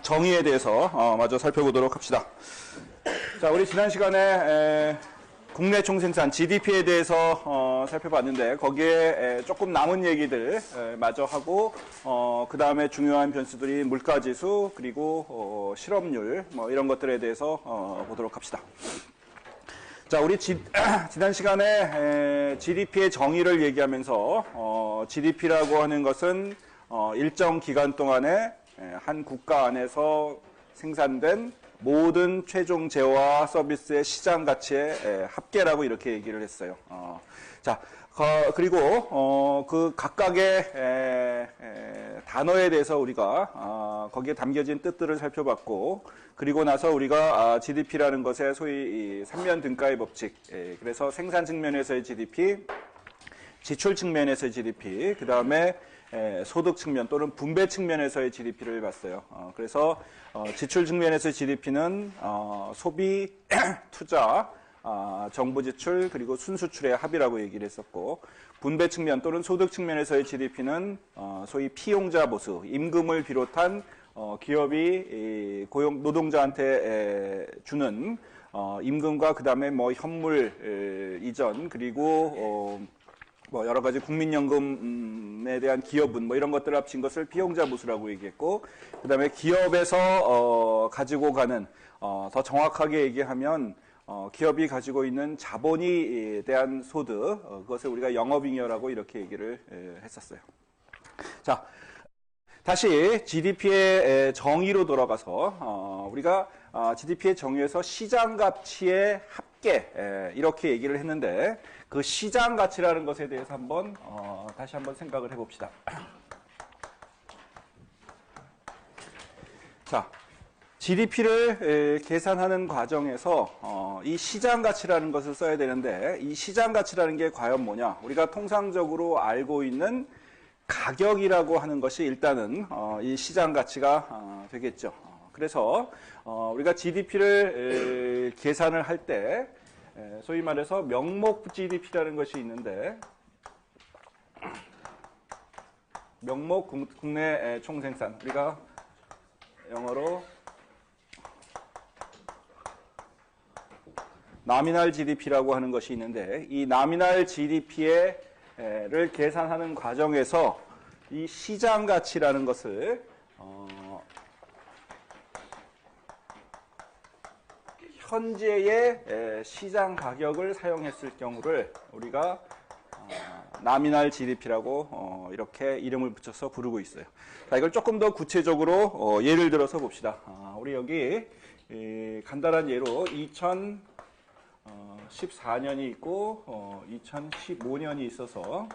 정의에 대해서 마저 살펴보도록 합시다. 자, 우리 지난 시간에 국내 총생산 GDP에 대해서 살펴봤는데 거기에 조금 남은 얘기들 마저 하고 그 다음에 중요한 변수들이 물가지수 그리고 실업률 뭐 이런 것들에 대해서 보도록 합시다. 자, 우리 지난 시간에 GDP의 정의를 얘기하면서 GDP라고 하는 것은 일정 기간 동안에 한 국가 안에서 생산된 모든 최종 재화와 서비스의 시장 가치의 합계라고 이렇게 얘기를 했어요. 자, 그리고 그 각각의 단어에 대해서 우리가 거기에 담겨진 뜻들을 살펴봤고, 그리고 나서 우리가 GDP라는 것의 소위 삼면 등가의 법칙, 그래서 생산 측면에서의 GDP, 지출 측면에서의 GDP, 그 다음에 소득 측면 또는 분배 측면에서의 GDP를 봤어요. 그래서 지출 측면에서의 GDP는 소비, 투자, 정부 지출 그리고 순수출의 합이라고 얘기를 했었고, 분배 측면 또는 소득 측면에서의 GDP는 소위 피용자 보수, 임금을 비롯한 기업이 노동자한테 주는 임금과 그 다음에 뭐 현물 이전 그리고 뭐 여러 가지 국민연금에 대한 기여분 뭐 이런 것들을 합친 것을 피용자 보수라고 얘기했고, 그 다음에 기업에서 가지고 가는 더 정확하게 얘기하면 기업이 가지고 있는 자본이 대한 소득, 그것을 우리가 영업잉여라고 이렇게 얘기를 했었어요. 자, 다시 GDP의 정의로 돌아가서 우리가 GDP의 정의에서 시장 가치의 합계 이렇게 얘기를 했는데, 그 시장 가치라는 것에 대해서 한번 다시 한번 생각을 해봅시다. 자, GDP를 계산하는 과정에서 이 시장 가치라는 것을 써야 되는데, 이 시장 가치라는 게 과연 뭐냐? 우리가 통상적으로 알고 있는 가격이라고 하는 것이 일단은 이 시장 가치가 되겠죠. 그래서 우리가 GDP를 계산을 할 때 소위 말해서 명목 GDP라는 것이 있는데, 명목 국내 총생산, 우리가 영어로 나미널 GDP라고 하는 것이 있는데, 이 나미널 GDP를 계산하는 과정에서 이 시장 가치라는 것을 현재의 시장 가격을 사용했을 경우를 우리가 나미널 GDP라고 이렇게 이름을 붙여서 부르고 있어요. 자, 이걸 조금 더 구체적으로 예를 들어서 봅시다. 우리 여기 간단한 예로 2014년이 있고 2015년이 있어서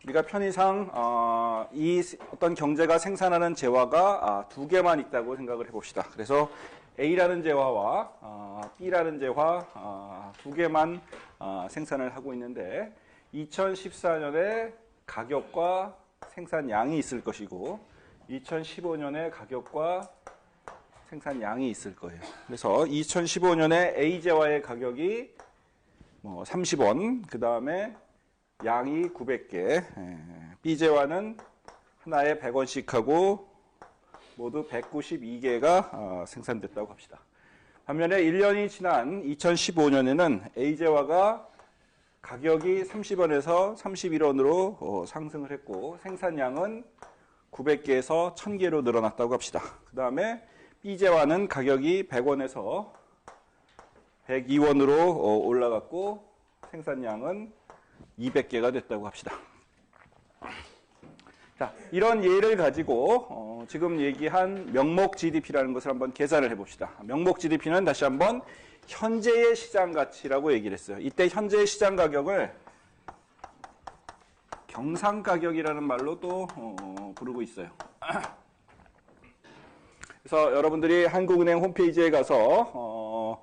우리가 편의상 이 어떤 경제가 생산하는 재화가 두 개만 있다고 생각을 해봅시다. 그래서 A라는 재화와 B라는 재화 두 개만 생산을 하고 있는데, 2014년에 가격과 생산량이 있을 것이고 2015년에 가격과 생산량이 있을 거예요. 그래서 2015년에 A 재화의 가격이 뭐 30원, 그 다음에 양이 900개, B 재화는 하나에 100원씩 하고 모두 192개가 생산됐다고 합시다. 반면에 1년이 지난 2015년에는 A 재화가 가격이 30원에서 31원으로 상승을 했고 생산량은 900개에서 1000개로 늘어났다고 합시다. 그 다음에 B 재화는 가격이 100원에서 102원으로 올라갔고 생산량은 200개가 됐다고 합시다. 자, 이런 예를 가지고 지금 얘기한 명목 GDP라는 것을 한번 계산을 해봅시다. 명목 GDP는 다시 한번 현재의 시장 가치라고 얘기를 했어요. 이때 현재의 시장 가격을 경상 가격이라는 말로 또 부르고 있어요. 그래서 여러분들이 한국은행 홈페이지에 가서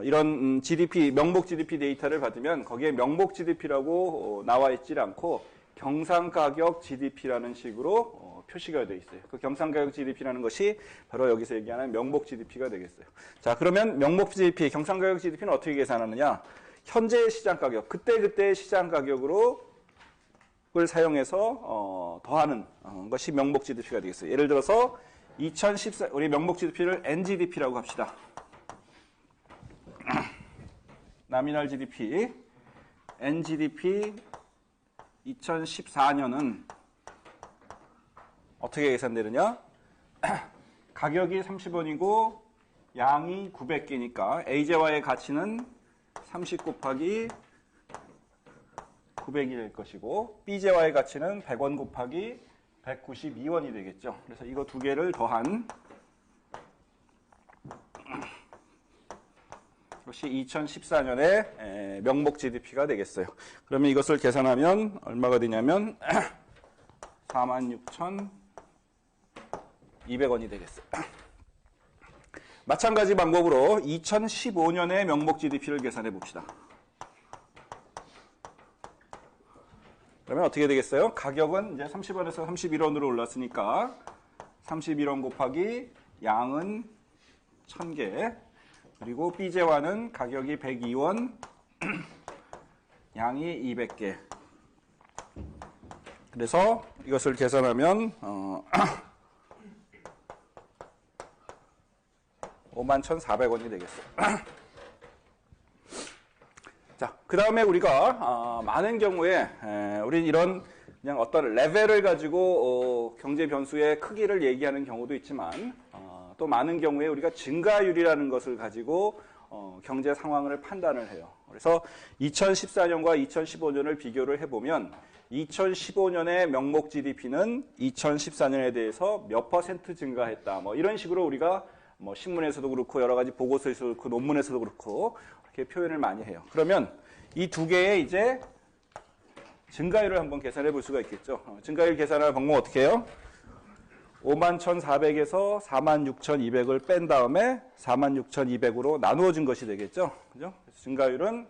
이런 GDP, 명목 GDP 데이터를 받으면 거기에 명목 GDP라고 나와 있질 않고 경상가격 GDP라는 식으로 표시가 되어 있어요. 그 경상가격 GDP라는 것이 바로 여기서 얘기하는 명목 GDP가 되겠어요. 자, 그러면 명목 GDP, 경상가격 GDP는 어떻게 계산하느냐? 현재의 시장 가격, 그때그때의 시장 가격으로 사용해서 더하는 것이 명목 GDP가 되겠어요. 예를 들어서 2014 우리 명목 GDP를 NGDP라고 합시다. 나미널 GDP, NGDP 2014년은 어떻게 계산되느냐? 가격이 30원이고 양이 900개니까 AJY의 가치는 30 곱하기 900이 될 것이고 BJY의 가치는 100원 곱하기 192원이 되겠죠. 그래서 이거 두 개를 더한 것이 2014년의 명목 GDP가 되겠어요. 그러면 이것을 계산하면 얼마가 되냐면 46,200원이 되겠어요. 마찬가지 방법으로 2015년의 명목 GDP를 계산해 봅시다. 그러면 어떻게 되겠어요? 가격은 이제 30원에서 31원으로 올랐으니까 31원 곱하기 양은 1000개, 그리고 BJ와는 가격이 102원, 양이 200개. 그래서 이것을 계산하면 51,400원이 되겠어요. 자, 그 다음에 우리가 많은 경우에 우린 이런 그냥 어떤 레벨을 가지고 경제 변수의 크기를 얘기하는 경우도 있지만 또 많은 경우에 우리가 증가율이라는 것을 가지고 경제 상황을 판단을 해요. 그래서 2014년과 2015년을 비교를 해보면 2015년의 명목 GDP는 2014년에 대해서 몇 퍼센트 증가했다. 뭐 이런 식으로 우리가 뭐 신문에서도 그렇고 여러 가지 보고서에서도 그렇고 논문에서도 그렇고 이렇게 표현을 많이 해요. 그러면 이 두 개의 이제 증가율을 한번 계산해 볼 수가 있겠죠. 증가율 계산할 방법은 어떻게 해요? 51,400에서 46,200을 뺀 다음에 46,200으로 나누어진 것이 되겠죠. 그죠? 그래서 증가율은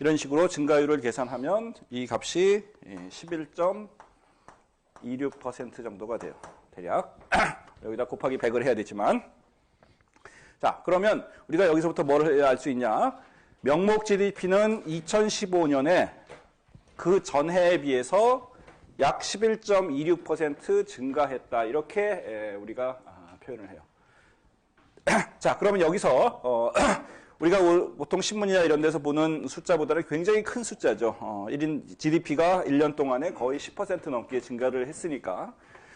이런 식으로 증가율을 계산하면 이 값이 11.26% 정도가 돼요. 대략. 여기다 곱하기 100을 해야 되지만. 자, 그러면 우리가 여기서부터 뭘 해야 알 수 있냐? 명목 GDP는 2015년에 그 전해에 비해서 약 11.26% 증가했다. 이렇게 우리가 표현을 해요. 자, 그러면 여기서 우리가 보통 신문이나 이런 데서 보는 숫자보다는 굉장히 큰 숫자죠. 1인 GDP가 1년 동안에 거의 10% 넘게 증가를 했으니까.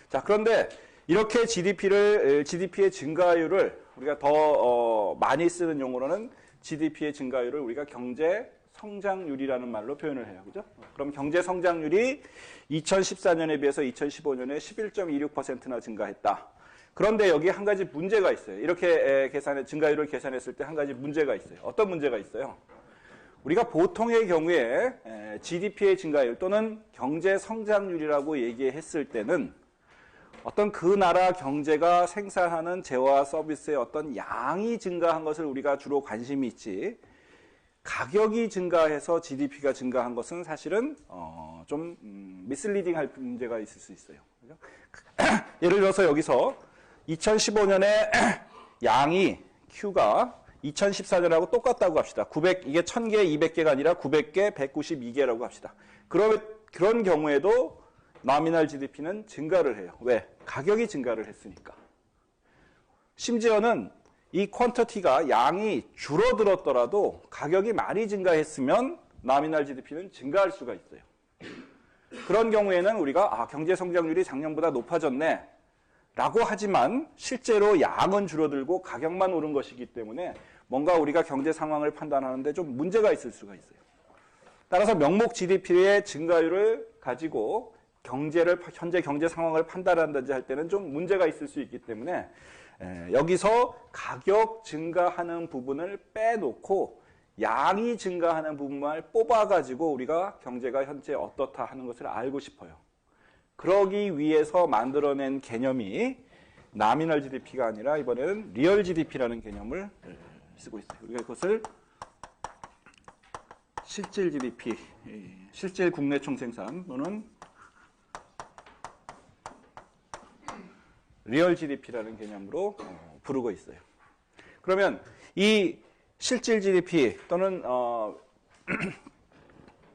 자, 그런데 이렇게 GDP의 증가율을 우리가 더 많이 쓰는 용어로는 GDP의 증가율을 우리가 경제 성장률이라는 말로 표현을 해요. 그죠? 그럼 경제 성장률이 2014년에 비해서 2015년에 11.26%나 증가했다. 그런데 여기 한 가지 문제가 있어요. 이렇게 증가율을 계산했을 때 한 가지 문제가 있어요. 어떤 문제가 있어요? 우리가 보통의 경우에 GDP의 증가율 또는 경제 성장률이라고 얘기했을 때는 어떤 그 나라 경제가 생산하는 재화와 서비스의 어떤 양이 증가한 것을 우리가 주로 관심이 있지, 가격이 증가해서 GDP가 증가한 것은 사실은 좀 미슬리딩할 문제가 있을 수 있어요. 그죠? 예를 들어서 여기서 2015년에 양이 Q가 2014년하고 똑같다고 합시다. 이게 1000개, 200개가 아니라 900개, 192개라고 합시다. 그런 경우에도 나미널 GDP는 증가를 해요. 왜? 가격이 증가를 했으니까. 심지어는 이 퀀터티가 양이 줄어들었더라도 가격이 많이 증가했으면 나미널 GDP는 증가할 수가 있어요. 그런 경우에는 우리가 경제 성장률이 작년보다 높아졌네 라고 하지만 실제로 양은 줄어들고 가격만 오른 것이기 때문에 뭔가 우리가 경제 상황을 판단하는데 좀 문제가 있을 수가 있어요. 따라서 명목 GDP의 증가율을 가지고 현재 경제 상황을 판단한다든지 할 때는 좀 문제가 있을 수 있기 때문에 여기서 가격 증가하는 부분을 빼놓고 양이 증가하는 부분만 뽑아가지고 우리가 경제가 현재 어떻다 하는 것을 알고 싶어요. 그러기 위해서 만들어낸 개념이 나미널 GDP가 아니라 이번에는 리얼 GDP라는 개념을 쓰고 있어요. 우리가 그것을 실질 GDP, 실질 국내 총생산 또는 리얼 GDP라는 개념으로 부르고 있어요. 그러면 이 실질 GDP 또는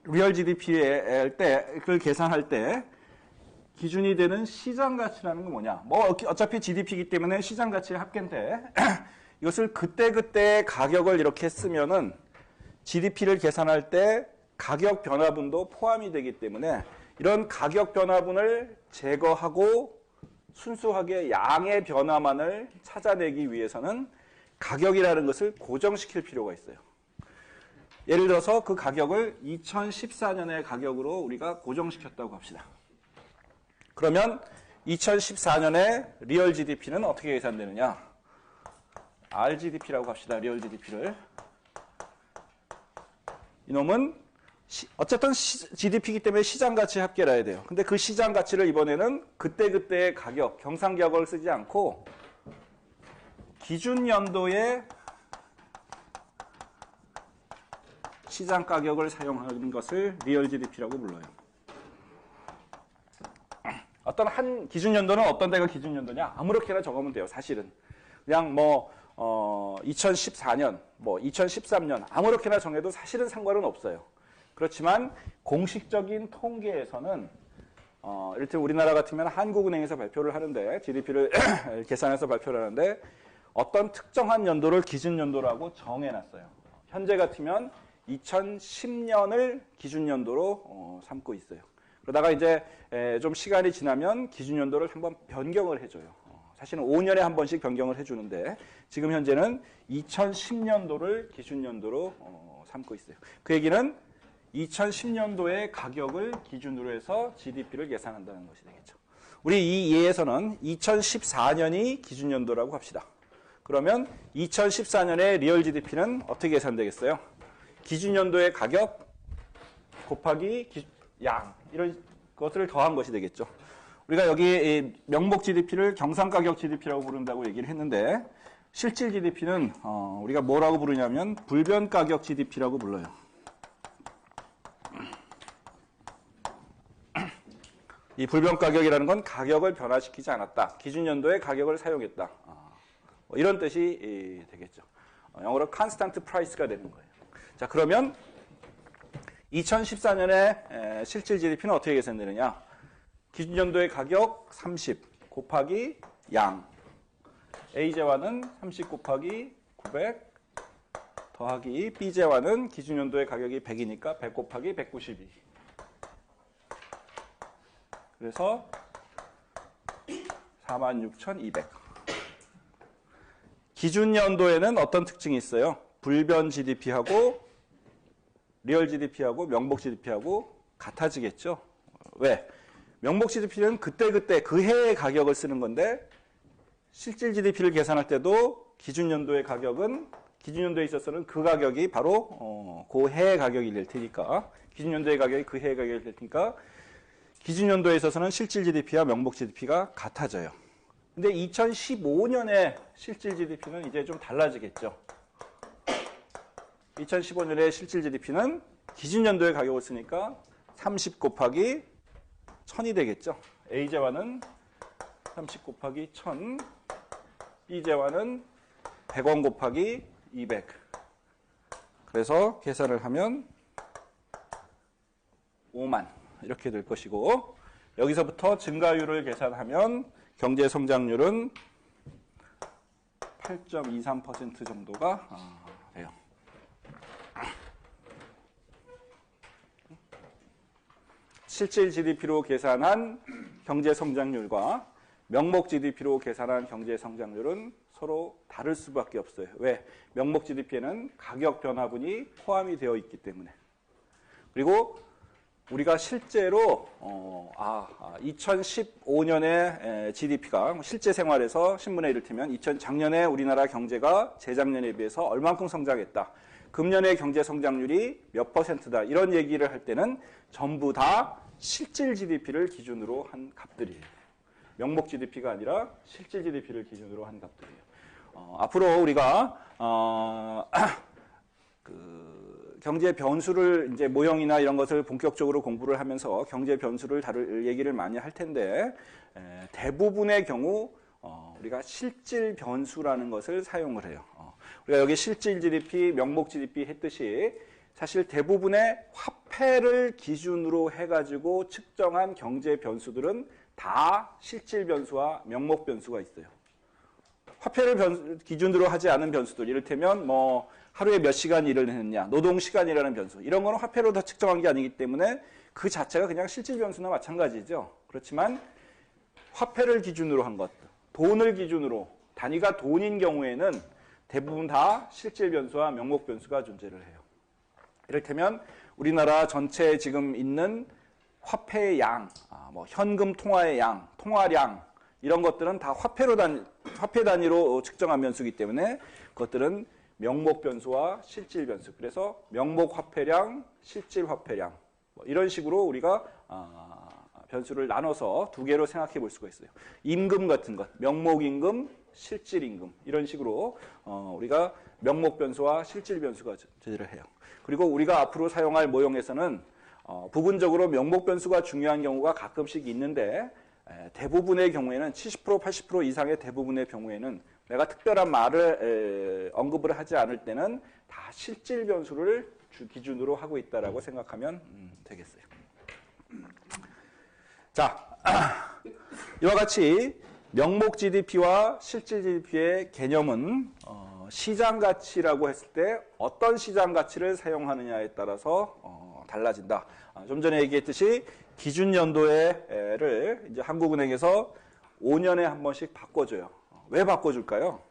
리얼 GDP의 그걸 계산할 때 기준이 되는 시장 가치라는 건 뭐냐? 뭐 어차피 GDP이기 때문에 시장 가치의 합계인데 이것을 그때 가격을 이렇게 쓰면은 GDP를 계산할 때 가격 변화분도 포함이 되기 때문에 이런 가격 변화분을 제거하고 순수하게 양의 변화만을 찾아내기 위해서는 가격이라는 것을 고정시킬 필요가 있어요. 예를 들어서 그 가격을 2014년의 가격으로 우리가 고정시켰다고 합시다. 그러면 2014년에 리얼 GDP는 어떻게 계산되느냐? RGDP라고 합시다. 리얼 GDP를. 이놈은 어쨌든 GDP이기 때문에 시장 가치 합계라 해야 돼요. 근데 그 시장 가치를 이번에는 그때의 가격, 경상가격을 쓰지 않고 기준 연도의 시장 가격을 사용하는 것을 리얼 GDP라고 불러요. 어떤 한 기준 연도는 어떤 데가 기준 연도냐? 아무렇게나 적으면 돼요. 사실은. 그냥 2014년, 2013년 아무렇게나 정해도 사실은 상관은 없어요. 그렇지만 공식적인 통계에서는 이를테면 우리나라 같으면 한국은행에서 발표를 하는데 GDP를 계산해서 발표를 하는데 어떤 특정한 연도를 기준 연도라고 정해놨어요. 현재 같으면 2010년을 기준 연도로 삼고 있어요. 그러다가 이제 좀 시간이 지나면 기준 연도를 한번 변경을 해줘요. 사실은 5년에 한 번씩 변경을 해주는데 지금 현재는 2010년도를 기준 연도로 삼고 있어요. 그 얘기는 2010년도의 가격을 기준으로 해서 GDP를 계산한다는 것이 되겠죠. 우리 이 예에서는 2014년이 기준 연도라고 합시다. 그러면 2014년의 리얼 GDP는 어떻게 계산되겠어요? 기준 연도의 가격 곱하기 양 이런 것을 더한 것이 되겠죠. 우리가 여기 명목 GDP를 경상가격 GDP라고 부른다고 얘기를 했는데 실질 GDP는 우리가 뭐라고 부르냐면 불변가격 GDP라고 불러요. 이 불변가격이라는 건 가격을 변화시키지 않았다. 기준 연도의 가격을 사용했다. 이런 뜻이 되겠죠. 영어로 constant price가 되는 거예요. 자, 그러면 2014년에 실질 GDP는 어떻게 계산되느냐? 기준 연도의 가격 30 곱하기 양. A재화는 30 곱하기 900 더하기 B재화는 기준 연도의 가격이 100이니까 100 곱하기 192. 그래서 46,200. 기준 연도에는 어떤 특징이 있어요? 불변 GDP하고 리얼 GDP하고 명목 GDP하고 같아지겠죠? 왜? 명목 GDP는 그때 그 해의 가격을 쓰는 건데 실질 GDP를 계산할 때도 기준 연도의 가격은 기준 연도에 있어서는 그 가격이 바로 그 해의 가격이 될 테니까 기준 연도의 가격이 그 해의 가격이 될 테니까 기준 연도에 있어서는 실질 GDP와 명목 GDP가 같아져요. 근데 2015년에 실질 GDP는 이제 좀 달라지겠죠. 2015년에 실질 GDP는 기준 연도의 가격을 쓰니까 30 곱하기 1000이 되겠죠. A재화는 30 곱하기 1000, B재화는 100원 곱하기 200. 그래서 계산을 하면 5만 이렇게 될 것이고 여기서부터 증가율을 계산하면 경제 성장률은 8.23% 정도가 돼요. 실질 GDP로 계산한 경제 성장률과 명목 GDP로 계산한 경제 성장률은 서로 다를 수밖에 없어요. 왜? 명목 GDP에는 가격 변화분이 포함이 되어 있기 때문에. 그리고 우리가 실제로 2015년에 GDP가 실제 생활에서 신문에 이를테면 작년에 우리나라 경제가 재작년에 비해서 얼만큼 성장했다. 금년의 경제 성장률이 몇 %다. 이런 얘기를 할 때는 전부 다 실질 GDP를 기준으로 한 값들이에요. 명목 GDP가 아니라 실질 GDP를 기준으로 한 값들이에요. 앞으로 우리가 경제 변수를 이제 모형이나 이런 것을 본격적으로 공부를 하면서 경제 변수를 다룰 얘기를 많이 할 텐데 대부분의 경우 우리가 실질 변수라는 것을 사용을 해요. 우리가 여기 실질 GDP, 명목 GDP 했듯이 사실 대부분의 화폐를 기준으로 해가지고 측정한 경제 변수들은 다 실질 변수와 명목 변수가 있어요. 화폐를 기준으로 하지 않은 변수들, 이를테면 뭐 하루에 몇 시간 일을 했느냐, 노동 시간이라는 변수, 이런 거는 화폐로 다 측정한 게 아니기 때문에 그 자체가 그냥 실질 변수나 마찬가지죠. 그렇지만 화폐를 기준으로 한 것, 돈을 기준으로, 단위가 돈인 경우에는 대부분 다 실질 변수와 명목 변수가 존재를 해요. 이를테면 우리나라 전체에 지금 있는 화폐의 양, 뭐 현금 통화의 양, 통화량, 이런 것들은 다 화폐 단위로 측정한 변수이기 때문에 그것들은 명목 변수와 실질 변수. 그래서 명목 화폐량, 실질 화폐량, 뭐 이런 식으로 우리가 변수를 나눠서 두 개로 생각해 볼 수가 있어요. 임금 같은 것, 명목 임금, 실질 임금, 이런 식으로 우리가 명목 변수와 실질 변수가 존재를 해요. 그리고 우리가 앞으로 사용할 모형에서는 부분적으로 명목 변수가 중요한 경우가 가끔씩 있는데 대부분의 경우에는 70%, 80% 이상의 대부분의 경우에는 내가 특별한 말을 언급을 하지 않을 때는 다 실질 변수를 기준으로 하고 있다라고 생각하면 되겠어요. 자, 이와 같이 명목 GDP와 실질 GDP의 개념은 시장 가치라고 했을 때 어떤 시장 가치를 사용하느냐에 따라서 달라진다. 좀 전에 얘기했듯이 기준 연도를 이제 한국은행에서 5년에 한 번씩 바꿔줘요. 왜 바꿔줄까요?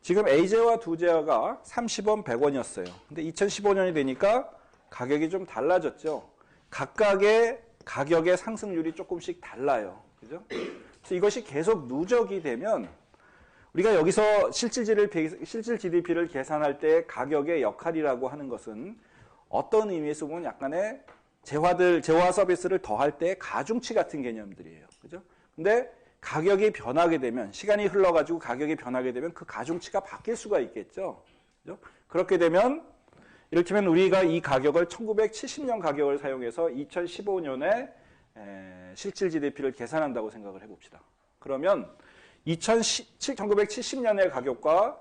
지금 A제와 두제화가 30원, 100원이었어요. 근데 2015년이 되니까 가격이 좀 달라졌죠. 각각의 가격의 상승률이 조금씩 달라요. 그죠? 그래서 이것이 계속 누적이 되면 우리가 여기서 실질 GDP를 계산할 때 가격의 역할이라고 하는 것은 어떤 의미에서 보면 약간의 재화 서비스를 더할 때 가중치 같은 개념들이에요. 그죠? 근데 가격이 변하게 되면, 시간이 흘러가지고 가격이 변하게 되면 그 가중치가 바뀔 수가 있겠죠. 그죠? 그렇게 되면, 이를테면 우리가 이 가격을 1970년 가격을 사용해서 2015년에 실질 GDP를 계산한다고 생각을 해봅시다. 그러면 1970년의 가격과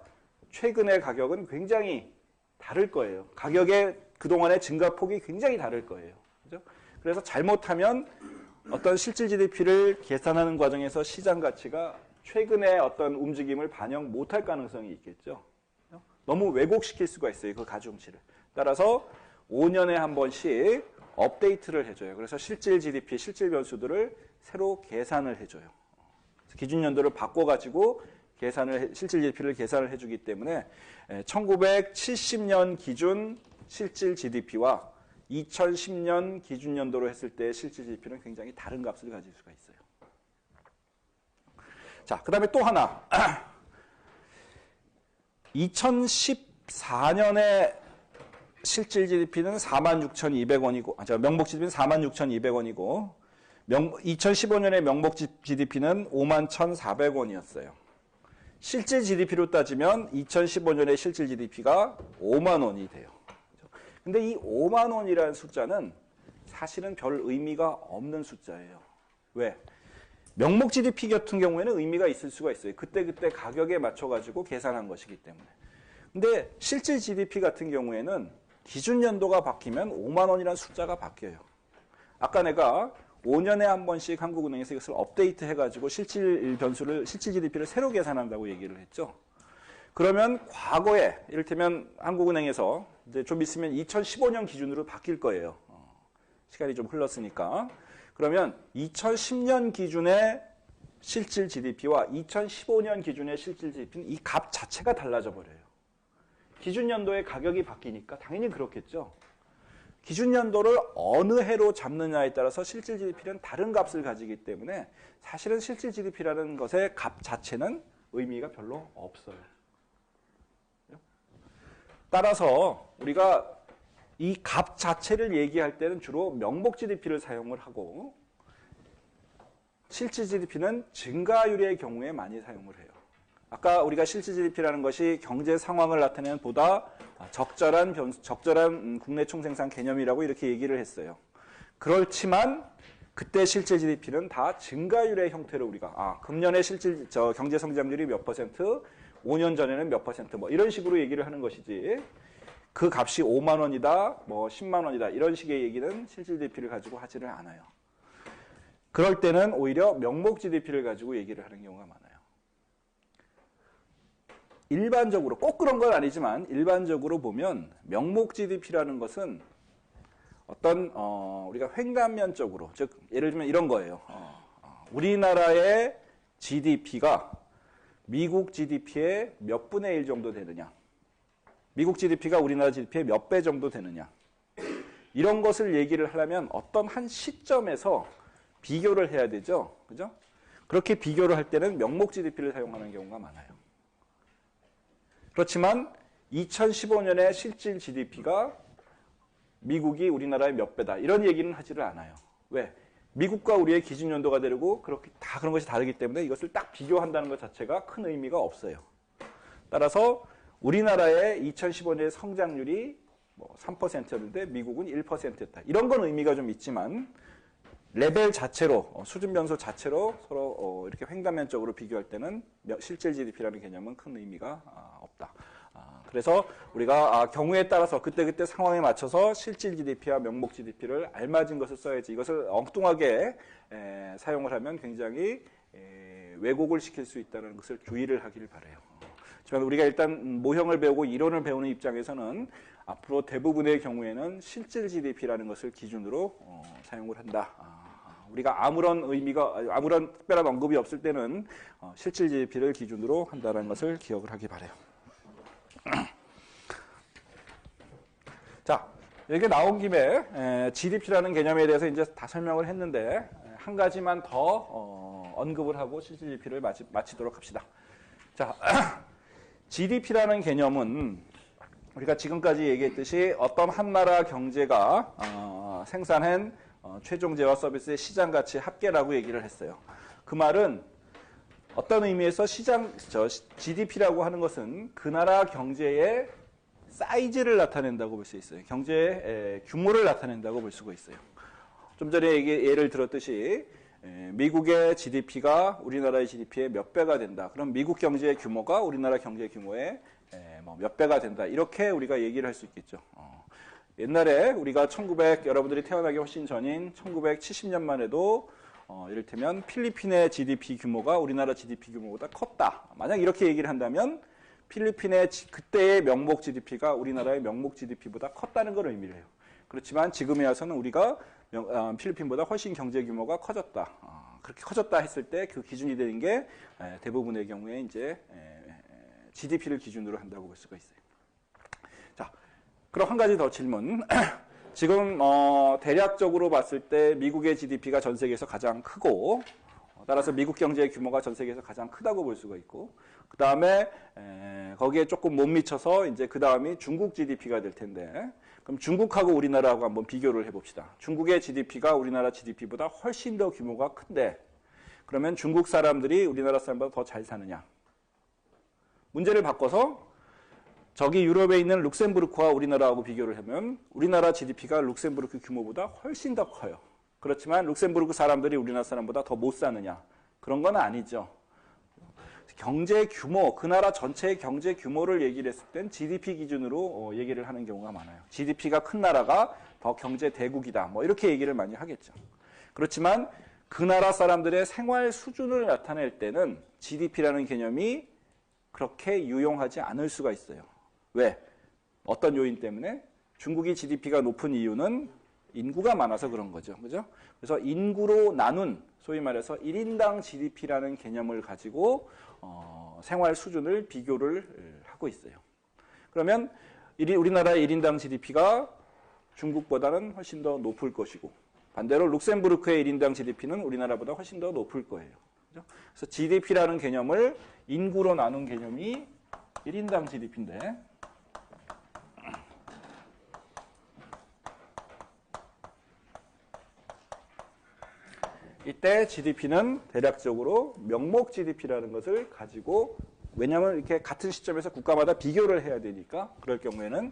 최근의 가격은 굉장히 다를 거예요. 가격의 그동안의 증가폭이 굉장히 다를 거예요. 그죠? 그래서 잘못하면 어떤 실질 GDP를 계산하는 과정에서 시장 가치가 최근의 어떤 움직임을 반영 못할 가능성이 있겠죠. 너무 왜곡시킬 수가 있어요. 그 가중치를. 따라서 5년에 한 번씩 업데이트를 해줘요. 그래서 실질 GDP, 실질 변수들을 새로 계산을 해줘요. 기준 연도를 바꿔가지고 실질 GDP를 계산을 해주기 때문에 1970년 기준 실질 GDP와 2010년 기준 연도로 했을 때 실질 GDP는 굉장히 다른 값을 가질 수가 있어요. 자, 그 다음에 또 하나. 2014년에 실질 GDP는 46,200원이고, 명목 GDP는 46,200원이고, 2015년에 명목 GDP는 51,400원이었어요. 실질 GDP로 따지면 2015년에 실질 GDP가 5만 원이 돼요. 근데 이 5만 원이라는 숫자는 사실은 별 의미가 없는 숫자예요. 왜? 명목 GDP 같은 경우에는 의미가 있을 수가 있어요. 그때그때 가격에 맞춰가지고 계산한 것이기 때문에. 근데 실질 GDP 같은 경우에는 기준 연도가 바뀌면 5만 원이라는 숫자가 바뀌어요. 아까 내가 5년에 한 번씩 한국은행에서 이것을 업데이트 해가지고 실질 GDP를 새로 계산한다고 얘기를 했죠. 그러면 과거에, 이를테면 한국은행에서 이제 좀 있으면 2015년 기준으로 바뀔 거예요. 시간이 좀 흘렀으니까. 그러면 2010년 기준의 실질 GDP와 2015년 기준의 실질 GDP는 이 값 자체가 달라져 버려요. 기준 연도의 가격이 바뀌니까 당연히 그렇겠죠. 기준 연도를 어느 해로 잡느냐에 따라서 실질 GDP는 다른 값을 가지기 때문에 사실은 실질 GDP라는 것의 값 자체는 의미가 별로 없어요. 따라서 우리가 이 값 자체를 얘기할 때는 주로 명목 GDP를 사용을 하고 실질 GDP는 증가율의 경우에 많이 사용을 해요. 아까 우리가 실질 GDP라는 것이 경제 상황을 나타내는 보다 적절한 국내 총생산 개념이라고 이렇게 얘기를 했어요. 그렇지만 그때 실질 GDP는 다 증가율의 형태로 우리가 금년에 실질 경제 성장률이 몇 퍼센트, 5년 전에는 몇 퍼센트 뭐 이런 식으로 얘기를 하는 것이지 그 값이 5만 원이다, 뭐 10만 원이다 이런 식의 얘기는 실질 GDP를 가지고 하지를 않아요. 그럴 때는 오히려 명목 GDP를 가지고 얘기를 하는 경우가 많아요. 일반적으로 꼭 그런 건 아니지만 일반적으로 보면 명목 GDP라는 것은 어떤 우리가 횡단면적으로 즉 예를 들면 이런 거예요. 우리나라의 GDP가 미국 GDP의 몇 분의 1 정도 되느냐. 미국 GDP가 우리나라 GDP의 몇 배 정도 되느냐. 이런 것을 얘기를 하려면 어떤 한 시점에서 비교를 해야 되죠. 그죠? 그렇게 비교를 할 때는 명목 GDP를 사용하는 경우가 많아요. 그렇지만 2015년에 실질 GDP가 미국이 우리나라의 몇 배다 이런 얘기는 하지를 않아요. 왜? 미국과 우리의 기준 연도가 다르고 그렇게 다 그런 것이 다르기 때문에 이것을 딱 비교한다는 것 자체가 큰 의미가 없어요. 따라서 우리나라의 2015년의 성장률이 뭐 3%였는데 미국은 1%였다. 이런 건 의미가 좀 있지만 레벨 자체로 수준 변수 자체로 서로 이렇게 횡단면적으로 비교할 때는 실질 GDP라는 개념은 큰 의미가 없다. 그래서 우리가 경우에 따라서 그때그때 상황에 맞춰서 실질 GDP와 명목 GDP를 알맞은 것을 써야지 이것을 엉뚱하게 사용을 하면 굉장히 왜곡을 시킬 수 있다는 것을 주의를 하기를 바라요. 하지만 우리가 일단 모형을 배우고 이론을 배우는 입장에서는 앞으로 대부분의 경우에는 실질 GDP라는 것을 기준으로 사용을 한다. 우리가 아무런 특별한 언급이 없을 때는 실질 GDP를 기준으로 한다는 것을 기억을 하기 바라요. 자, 여기 나온 김에 GDP라는 개념에 대해서 이제 다 설명을 했는데 한 가지만 더 언급을 하고 실질 GDP를 마치도록 합시다. 자, GDP라는 개념은 우리가 지금까지 얘기했듯이 어떤 한 나라 경제가 생산한 최종재와 서비스의 시장 가치 합계라고 얘기를 했어요. 그 말은 어떤 의미에서 GDP라고 하는 것은 그 나라 경제의 사이즈를 나타낸다고 볼 수 있어요. 경제의 규모를 나타낸다고 볼 수가 있어요. 좀 전에 예를 들었듯이 미국의 GDP가 우리나라의 GDP의 몇 배가 된다. 그럼 미국 경제의 규모가 우리나라 경제 규모의 몇 배가 된다. 이렇게 우리가 얘기를 할 수 있겠죠. 옛날에 우리가 여러분들이 태어나기 훨씬 전인 1970년만 해도 이를테면 필리핀의 GDP 규모가 우리나라 GDP 규모보다 컸다. 만약 이렇게 얘기를 한다면 필리핀의 그때의 명목 GDP가 우리나라의 명목 GDP보다 컸다는 걸 의미를 해요. 그렇지만 지금에 와서는 우리가 필리핀보다 훨씬 경제 규모가 커졌다. 그렇게 커졌다 했을 때 그 기준이 되는 게 대부분의 경우에 이제 GDP를 기준으로 한다고 볼 수가 있어요. 자, 그럼 한 가지 더 질문. 지금 대략적으로 봤을 때 미국의 GDP가 전 세계에서 가장 크고 따라서 미국 경제의 규모가 전 세계에서 가장 크다고 볼 수가 있고 그 다음에 거기에 조금 못 미쳐서 이제 그 다음이 중국 GDP가 될 텐데 그럼 중국하고 우리나라하고 한번 비교를 해봅시다. 중국의 GDP가 우리나라 GDP보다 훨씬 더 규모가 큰데 그러면 중국 사람들이 우리나라 사람보다 더 잘 사느냐? 문제를 바꿔서 저기 유럽에 있는 룩셈부르크와 우리나라하고 비교를 하면 우리나라 GDP가 룩셈부르크 규모보다 훨씬 더 커요. 그렇지만 룩셈부르크 사람들이 우리나라 사람보다 더 못 사느냐? 그런 건 아니죠. 경제 규모, 그 나라 전체의 경제 규모를 얘기를 했을 땐 GDP 기준으로 얘기를 하는 경우가 많아요. GDP가 큰 나라가 더 경제 대국이다. 뭐 이렇게 얘기를 많이 하겠죠. 그렇지만 그 나라 사람들의 생활 수준을 나타낼 때는 GDP라는 개념이 그렇게 유용하지 않을 수가 있어요. 왜? 어떤 요인 때문에? 중국이 GDP가 높은 이유는 인구가 많아서 그런 거죠. 그죠? 그래서 인구로 나눈, 소위 말해서 1인당 GDP라는 개념을 가지고 생활 수준을 비교를 하고 있어요. 그러면 우리나라의 1인당 GDP가 중국보다는 훨씬 더 높을 것이고 반대로 룩셈부르크의 1인당 GDP는 우리나라보다 훨씬 더 높을 거예요. 그죠? 그래서 GDP라는 개념을 인구로 나눈 개념이 1인당 GDP인데 이때 GDP는 대략적으로 명목 GDP라는 것을 가지고 왜냐하면 이렇게 같은 시점에서 국가마다 비교를 해야 되니까 그럴 경우에는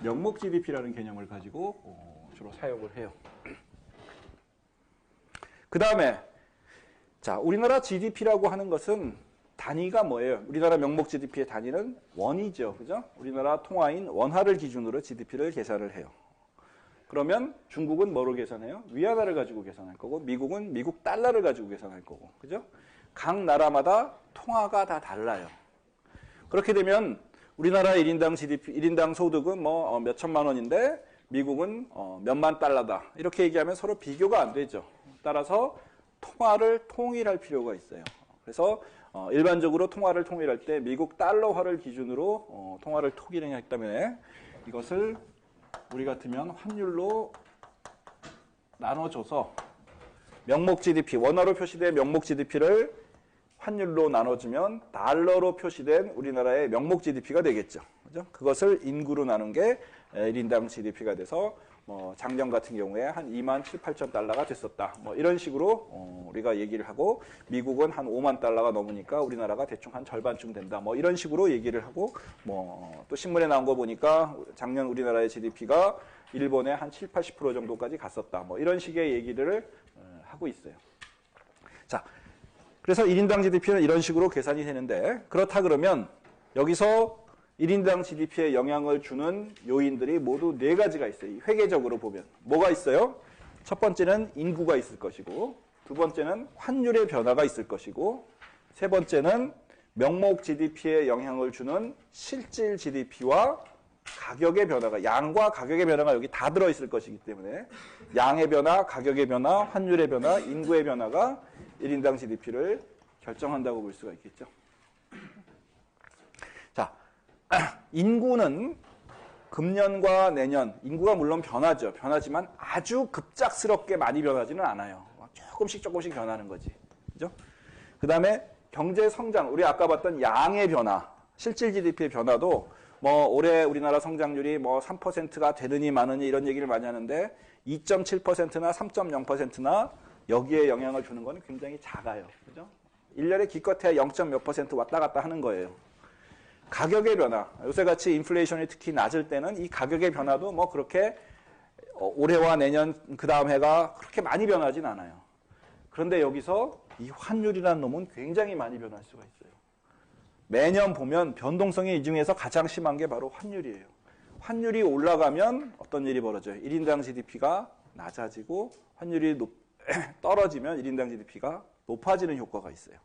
명목 GDP라는 개념을 가지고 주로 사용을 해요. 그 다음에 자, 우리나라 GDP라고 하는 것은 단위가 뭐예요? 우리나라 명목 GDP의 단위는 원이죠. 그죠? 우리나라 통화인 원화를 기준으로 GDP를 계산을 해요. 그러면 중국은 뭐로 계산해요? 위안화를 가지고 계산할 거고, 미국은 미국 달러를 가지고 계산할 거고. 그죠? 각 나라마다 통화가 다 달라요. 그렇게 되면 우리나라 1인당 GDP, 1인당 소득은 뭐 몇천만 원인데 미국은 몇만 달러다. 이렇게 얘기하면 서로 비교가 안 되죠. 따라서 통화를 통일할 필요가 있어요. 그래서 일반적으로 통화를 통일할 때 미국 달러화를 기준으로 통화를 통일하기 때문에 이것을 우리 같으면 환율로 나눠줘서 명목 GDP, 원화로 표시된 명목 GDP를 환율로 나눠주면 달러로 표시된 우리나라의 명목 GDP가 되겠죠. 그죠? 그것을 인구로 나눈 게 1인당 GDP가 돼서 작년 같은 경우에 한 2만 7, 8천 달러가 됐었다. 뭐 이런 식으로 우리가 얘기를 하고 미국은 한 5만 달러가 넘으니까 우리나라가 대충 한 절반쯤 된다. 뭐 이런 식으로 얘기를 하고 또 신문에 나온 거 보니까 작년 우리나라의 GDP가 일본의 한 7, 80% 정도까지 갔었다. 뭐 이런 식의 얘기를 하고 있어요. 자, 그래서 1인당 GDP는 이런 식으로 계산이 되는데 그렇다 그러면 여기서 1인당 GDP에 영향을 주는 요인들이 모두 4가지가 있어요. 회계적으로 보면. 뭐가 있어요? 첫 번째는 인구가 있을 것이고, 두 번째는 환율의 변화가 있을 것이고, 세 번째는 명목 GDP에 영향을 주는 실질 GDP와 가격의 변화가, 양과 가격의 변화가 여기 다 들어있을 것이기 때문에 양의 변화, 가격의 변화, 환율의 변화, 인구의 변화가 1인당 GDP를 결정한다고 볼 수가 있겠죠. 자, 인구는 금년과 내년, 인구가 물론 변하죠. 변하지만 아주 급작스럽게 많이 변하지는 않아요. 조금씩 변하는 거지. 그죠? 그 다음에 경제 성장, 우리 아까 봤던 양의 변화, 실질 GDP의 변화도 올해 우리나라 성장률이 3%가 되느니 마느니 이런 얘기를 많이 하는데 2.7%나 3.0%나 여기에 영향을 주는 거는 굉장히 작아요. 그죠? 1년에 기껏해야 0. 몇 % 왔다 갔다 하는 거예요. 가격의 변화, 요새같이 인플레이션이 특히 낮을 때는 이 가격의 변화도 그렇게 올해와 내년 그 다음 해가 그렇게 많이 변하진 않아요. 그런데 여기서 이 환율이라는 놈은 굉장히 많이 변할 수가 있어요. 매년 보면 변동성이 이 중에서 가장 심한 게 바로 환율이에요. 환율이 올라가면 어떤 일이 벌어져요? 1인당 GDP가 낮아지고 환율이 떨어지면 1인당 GDP가 높아지는 효과가 있어요.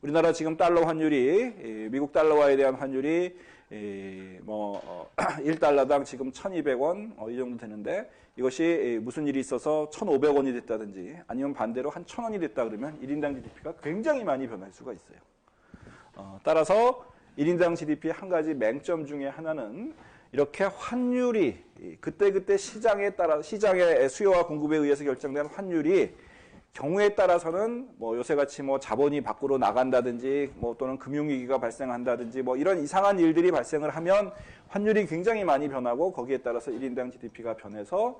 우리나라 지금 달러 환율이 미국 달러화에 대한 환율이 1달러당 지금 1,200원 이 정도 되는데 이것이 무슨 일이 있어서 1,500원이 됐다든지 아니면 반대로 한 1,000원이 됐다 그러면 1인당 GDP가 굉장히 많이 변할 수가 있어요. 따라서 1인당 GDP의 한 가지 맹점 중에 하나는 이렇게 환율이 그때그때 시장에 따라 시장의 수요와 공급에 의해서 결정된 환율이 경우에 따라서는 요새같이 자본이 밖으로 나간다든지 또는 금융위기가 발생한다든지 이런 이상한 일들이 발생을 하면 환율이 굉장히 많이 변하고 거기에 따라서 1인당 GDP가 변해서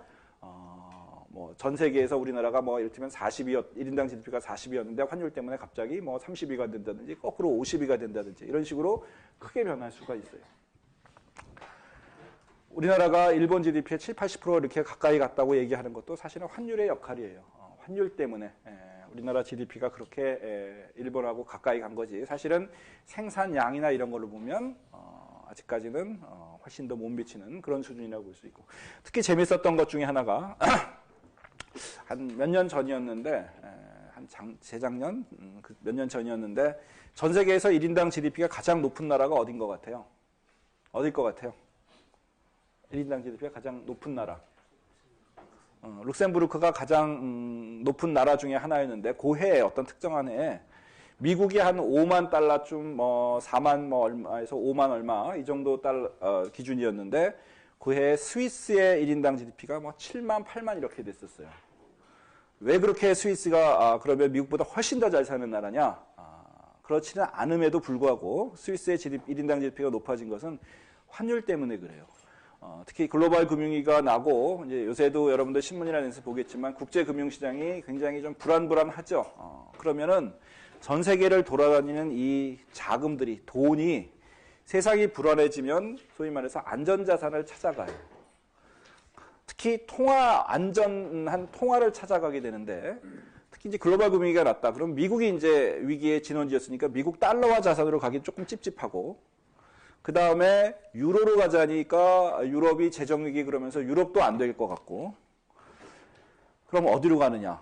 전 세계에서 우리나라가 이를테면 1인당 GDP가 40이었는데 환율 때문에 갑자기 30위가 된다든지 거꾸로 50위가 된다든지 이런 식으로 크게 변할 수가 있어요. 우리나라가 일본 GDP의 7, 80% 이렇게 가까이 갔다고 얘기하는 것도 사실은 환율의 역할이에요. 환율 때문에 우리나라 GDP가 그렇게 일본하고 가까이 간 거지. 사실은 생산량이나 이런 걸로 보면 아직까지는 훨씬 더 못 미치는 그런 수준이라고 볼 수 있고. 특히 재밌었던 것 중에 하나가 한 몇 년 전이었는데 재작년 몇 년 전이었는데 전 세계에서 1인당 GDP가 가장 높은 나라가 어딘 것 같아요? 어딜 것 같아요? 1인당 GDP가 가장 높은 나라. 룩셈부르크가 가장 높은 나라 중에 하나였는데 그 해에 어떤 특정한 해에 미국이 한 5만 달러쯤 4만 얼마에서 5만 얼마 이 정도 기준이었는데 그 해에 스위스의 1인당 GDP가 7만 8만 이렇게 됐었어요. 왜 그렇게 스위스가 그러면 미국보다 훨씬 더 잘 사는 나라냐? 그렇지는 않음에도 불구하고 스위스의 1인당 GDP가 높아진 것은 환율 때문에 그래요. 특히 글로벌 금융위기가 나고 이제 요새도 여러분들 신문이나 데서 보겠지만 국제 금융시장이 굉장히 좀 불안하죠. 그러면은 전 세계를 돌아다니는 이 자금들이 돈이 세상이 불안해지면 소위 말해서 안전자산을 찾아가요. 특히 안전한 통화를 찾아가게 되는데 특히 특히 이제 글로벌 금융위기가 났다. 그럼 미국이 이제 위기의 진원지였으니까 미국 달러화 자산으로 가긴 조금 찝찝하고, 그 다음에 유로로 가자니까 유럽이 재정위기 그러면서 유럽도 안 될 것 같고, 그럼 어디로 가느냐?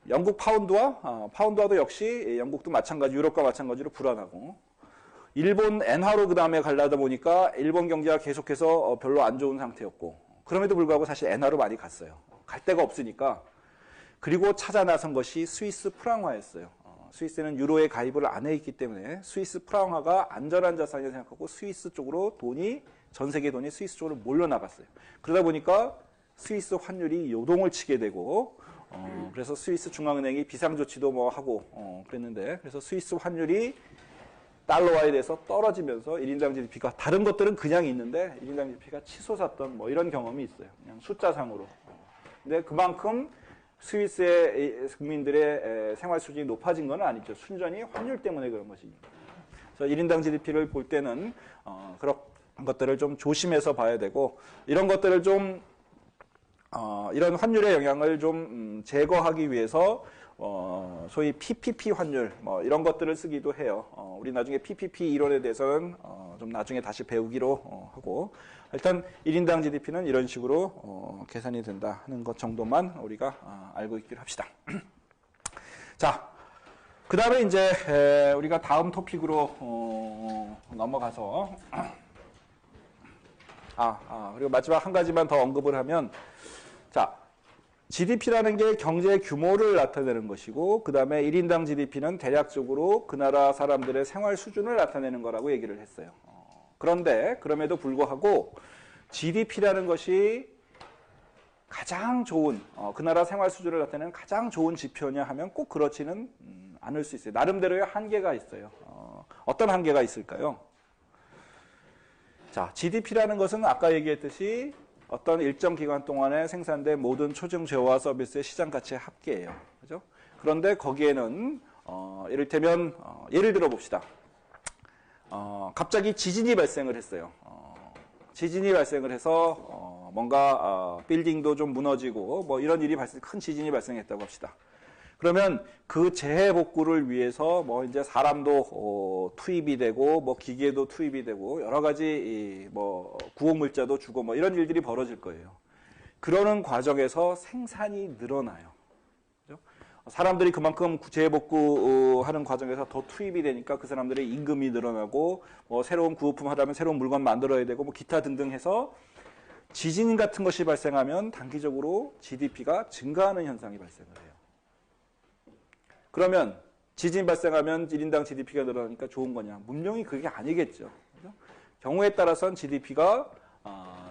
영국 파운드화? 파운드화도 역시 영국도 마찬가지, 유럽과 마찬가지로 불안하고, 일본 엔화로 그 다음에 가려다 보니까 일본 경제가 계속해서 별로 안 좋은 상태였고, 그럼에도 불구하고 사실 엔화로 많이 갔어요. 갈 데가 없으니까. 그리고 찾아 나선 것이 스위스 프랑화였어요. 스위스는 유로에 가입을 안 해 있기 때문에 스위스 프랑화가 안전한 자산이라고 생각하고 스위스 쪽으로 전 세계 돈이 스위스 쪽으로 몰려나갔어요. 그러다 보니까 스위스 환율이 요동을 치게 되고, 그래서 스위스 중앙은행이 비상조치도 뭐 하고, 그랬는데, 그래서 스위스 환율이 달러화에 대해서 떨어지면서 1인당 GDP가, 다른 것들은 그냥 있는데 1인당 GDP가 치솟았던 뭐 이런 경험이 있어요. 그냥 숫자상으로. 근데 그만큼 스위스의 국민들의 생활 수준이 높아진 건 아니죠. 순전히 환율 때문에 그런 것이니까. 그래서 1인당 GDP를 볼 때는 그런 것들을 좀 조심해서 봐야 되고, 이런 것들을 좀 이런 환율의 영향을 좀 제거하기 위해서 소위 PPP 환율 뭐 이런 것들을 쓰기도 해요. 우리 나중에 PPP 이론에 대해서는 좀 나중에 다시 배우기로 하고, 일단 1인당 GDP는 이런 식으로 계산이 된다 하는 것 정도만 우리가 알고 있기로 합시다. 자, 그 다음에 이제 우리가 다음 토픽으로 넘어가서 그리고 마지막 한 가지만 더 언급을 하면, 자, GDP라는 게 경제 규모를 나타내는 것이고, 그 다음에 1인당 GDP는 대략적으로 그 나라 사람들의 생활 수준을 나타내는 거라고 얘기를 했어요. 그런데 그럼에도 불구하고 GDP라는 것이 가장 좋은, 그 나라 생활 수준을 나타내는 가장 좋은 지표냐 하면 꼭 그렇지는 않을 수 있어요. 나름대로의 한계가 있어요. 어떤 한계가 있을까요? 자, GDP라는 것은 아까 얘기했듯이 어떤 일정 기간 동안에 생산된 모든 초중 재화와 서비스의 시장 가치의 합계예요. 그죠? 그런데 거기에는 이를테면 예를 들어 봅시다. 갑자기 지진이 발생을 했어요. 지진이 발생을 해서 뭔가 빌딩도 좀 무너지고 뭐 이런 일이 큰 지진이 발생했다고 합시다. 그러면 그 재해 복구를 위해서 뭐 이제 사람도 투입이 되고 뭐 기계도 투입이 되고 여러 가지 뭐 구호물자도 주고 뭐 이런 일들이 벌어질 거예요. 그러는 과정에서 생산이 늘어나요. 그죠? 사람들이 그만큼 재해 복구하는 과정에서 더 투입이 되니까 그 사람들의 임금이 늘어나고 뭐 새로운 구호품 하려면 새로운 물건 만들어야 되고 뭐 기타 등등 해서 지진 같은 것이 발생하면 단기적으로 GDP가 증가하는 현상이 발생을 해요. 그러면 지진 발생하면 1인당 GDP가 늘어나니까 좋은 거냐? 분명히 그게 아니겠죠. 그죠? 경우에 따라서는 GDP가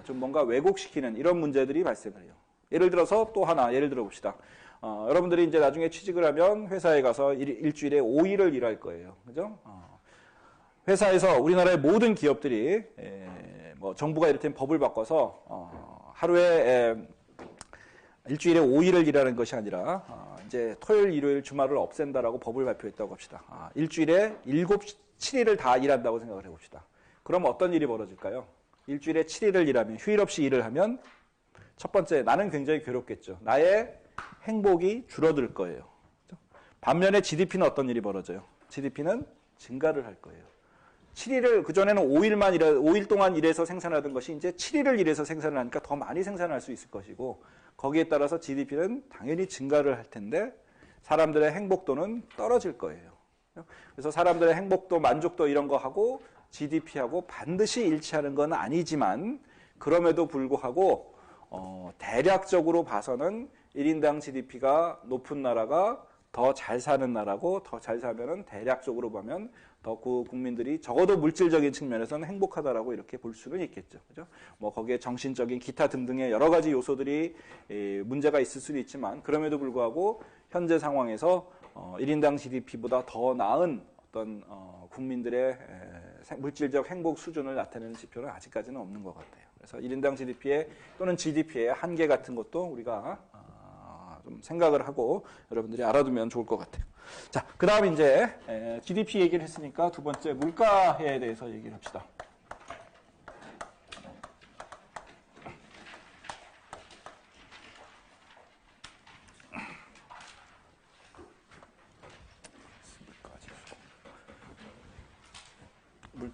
좀 뭔가 왜곡시키는 이런 문제들이 발생을 해요. 예를 들어서 또 하나 예를 들어 봅시다. 여러분들이 이제 나중에 취직을 하면 회사에 가서 일주일에 5일을 일할 거예요. 그죠? 회사에서 우리나라의 모든 기업들이 뭐 정부가 이를테면 법을 바꿔서 하루에 일주일에 5일을 일하는 것이 아니라 이제 토요일, 일요일, 주말을 없앤다라고 법을 발표했다고 합시다. 일주일에 7일을 다 일한다고 생각을 해봅시다. 그럼 어떤 일이 벌어질까요? 일주일에 7일을 일하면, 휴일 없이 일을 하면 첫 번째, 나는 굉장히 괴롭겠죠. 나의 행복이 줄어들 거예요. 반면에 GDP는 어떤 일이 벌어져요? GDP는 증가를 할 거예요. 7일을, 그전에는 5일 동안 일해서 생산하던 것이 이제 7일을 일해서 생산을 하니까 더 많이 생산할 수 있을 것이고, 거기에 따라서 GDP는 당연히 증가를 할 텐데, 사람들의 행복도는 떨어질 거예요. 그래서 사람들의 행복도, 만족도 이런 거 하고, GDP하고 반드시 일치하는 건 아니지만, 그럼에도 불구하고, 대략적으로 봐서는 1인당 GDP가 높은 나라가 더 잘 사는 나라고, 더 잘 살면은 대략적으로 보면 더 국민들이 적어도 물질적인 측면에서는 행복하다라고 이렇게 볼 수는 있겠죠. 그죠? 뭐 거기에 정신적인 기타 등등의 여러 가지 요소들이 문제가 있을 수는 있지만, 그럼에도 불구하고 현재 상황에서 1인당 GDP보다 더 나은 어떤 국민들의 물질적 행복 수준을 나타내는 지표는 아직까지는 없는 것 같아요. 그래서 1인당 GDP의 또는 GDP의 한계 같은 것도 우리가 좀 생각을 하고 여러분들이 알아두면 좋을 것 같아요. 자, 그 다음 이제 GDP 얘기를 했으니까 두 번째 물가에 대해서 얘기를 합시다.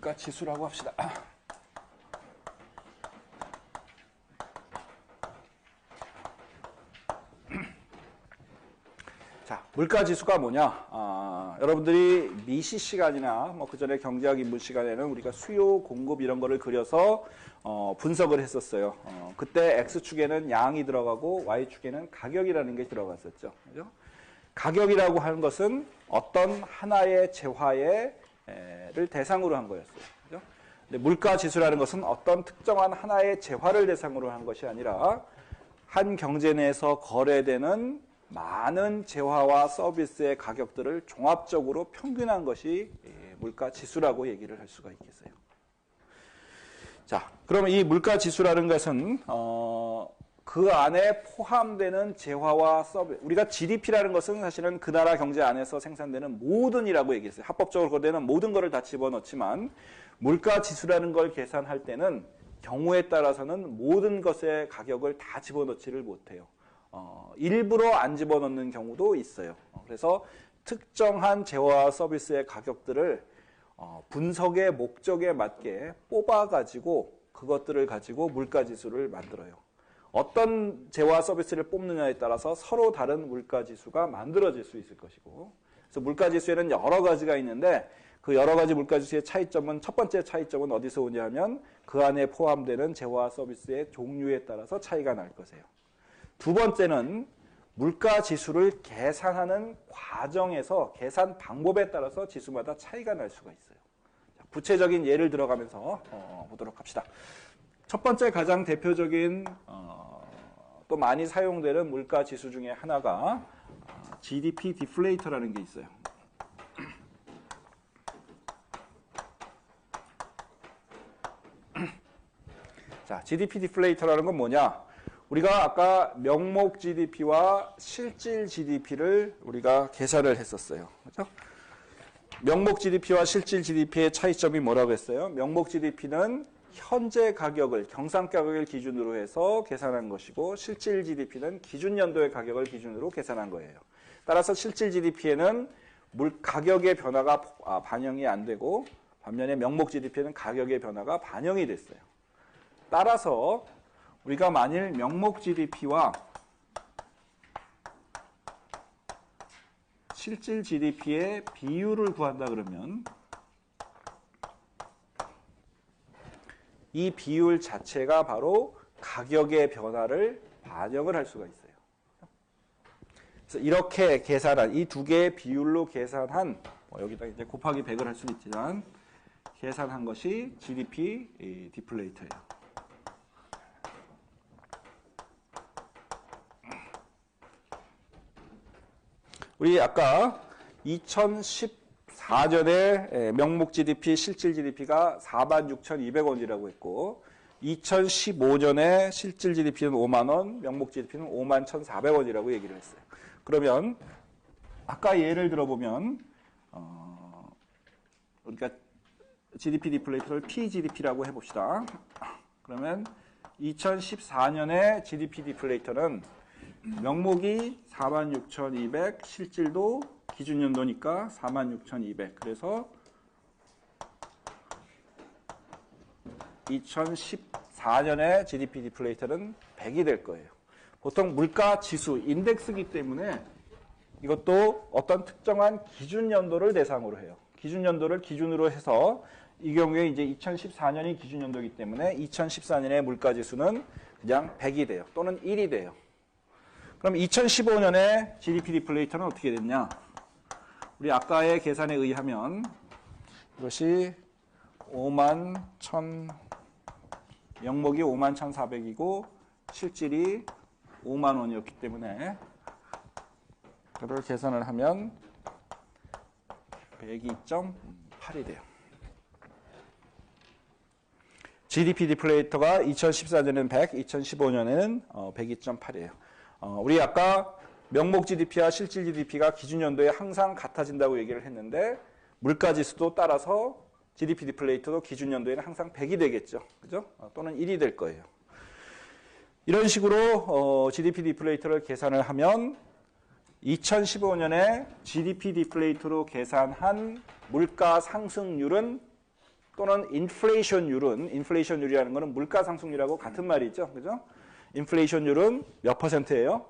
물가 지수라고 합시다. 자, 물가 지수가 뭐냐? 여러분들이 미시 시간이나 뭐 그전에 경제학 인문 시간에는 우리가 수요, 공급 이런 거를 그려서 분석을 했었어요. 그때 X축에는 양이 들어가고 Y축에는 가격이라는 게 들어갔었죠. 그죠? 가격이라고 하는 것은 어떤 하나의 재화를 대상으로 한 거였어요. 그죠? 근데 물가 지수라는 것은 어떤 특정한 하나의 재화를 대상으로 한 것이 아니라 한 경제 내에서 거래되는 많은 재화와 서비스의 가격들을 종합적으로 평균한 것이 물가 지수라고 얘기를 할 수가 있겠어요. 자, 그러면 이 물가 지수라는 것은 그 안에 포함되는 재화와 서비스, 우리가 GDP라는 것은 사실은 그 나라 경제 안에서 생산되는 모든이라고 얘기했어요. 합법적으로 거래되는 모든 것을 다 집어넣지만 물가 지수라는 걸 계산할 때는 경우에 따라서는 모든 것의 가격을 다 집어넣지를 못해요. 일부러 안 집어넣는 경우도 있어요. 그래서 특정한 재화와 서비스의 가격들을 분석의 목적에 맞게 뽑아가지고 그것들을 가지고 물가지수를 만들어요. 어떤 재화 서비스를 뽑느냐에 따라서 서로 다른 물가지수가 만들어질 수 있을 것이고, 그래서 물가지수에는 여러 가지가 있는데 그 여러 가지 물가지수의 차이점은, 첫 번째 차이점은 어디서 오냐 하면 그 안에 포함되는 재화 서비스의 종류에 따라서 차이가 날 것이에요. 두 번째는 물가 지수를 계산하는 과정에서 계산 방법에 따라서 지수마다 차이가 날 수가 있어요. 자, 구체적인 예를 들어가면서 보도록 합시다. 첫 번째 가장 대표적인 또 많이 사용되는 물가 지수 중에 하나가 GDP 디플레이터라는 게 있어요. 자, GDP 디플레이터라는 건 뭐냐? 우리가 아까 명목 GDP와 실질 GDP를 우리가 계산을 했었어요. 그렇죠? 명목 GDP와 실질 GDP의 차이점이 뭐라고 했어요? 명목 GDP는 현재 가격을, 경상 가격을 기준으로 해서 계산한 것이고 실질 GDP는 기준 연도의 가격을 기준으로 계산한 거예요. 따라서 실질 GDP에는 가격의 변화가 반영이 안 되고 반면에 명목 GDP에는 가격의 변화가 반영이 됐어요. 따라서 우리가 만일 명목 GDP와 실질 GDP의 비율을 구한다 그러면 이 비율 자체가 바로 가격의 변화를 반영을 할 수가 있어요. 그래서 이렇게 계산한, 이 두 개의 비율로 계산한, 여기다 이제 곱하기 100을 할 수는 있지만 계산한 것이 GDP 디플레이터예요. 우리 아까 2014년에 명목 GDP, 실질 GDP가 46,200원이라고 했고 2015년에 실질 GDP는 5만 원, 명목 GDP는 51,400원이라고 얘기를 했어요. 그러면 아까 예를 들어보면 그러니까 GDP 디플레이터를 PGDP라고 해봅시다. 그러면 2014년에 GDP 디플레이터는 명목이 46,200, 실질도 기준연도니까 46,200. 그래서 2014년에 GDP 디플레이터는 100이 될 거예요. 보통 물가 지수, 인덱스이기 때문에 이것도 어떤 특정한 기준연도를 대상으로 해요. 기준연도를 기준으로 해서 이 경우에 이제 2014년이 기준연도이기 때문에 2014년의 물가지수는 그냥 100이 돼요. 또는 1이 돼요. 그럼 2015년에 GDP 디플레이터는 어떻게 됐냐? 우리 아까의 계산에 의하면 이것이 51,000, 명목이 51,400이고 실질이 5만 원이었기 때문에 그걸 계산을 하면 102.8이 돼요. GDP 디플레이터가 2014년에는 100, 2015년에는 102.8이에요. 우리 아까 명목 GDP와 실질 GDP가 기준연도에 항상 같아진다고 얘기를 했는데 물가지수도 따라서 GDP 디플레이터도 기준연도에는 항상 100이 되겠죠. 그죠? 또는 1이 될 거예요. 이런 식으로 GDP 디플레이터를 계산을 하면 2015년에 GDP 디플레이터로 계산한 물가 상승률은 또는 인플레이션율이라는 거는 물가 상승률하고 같은 말이죠. 그죠? 인플레이션율은 몇 %예요?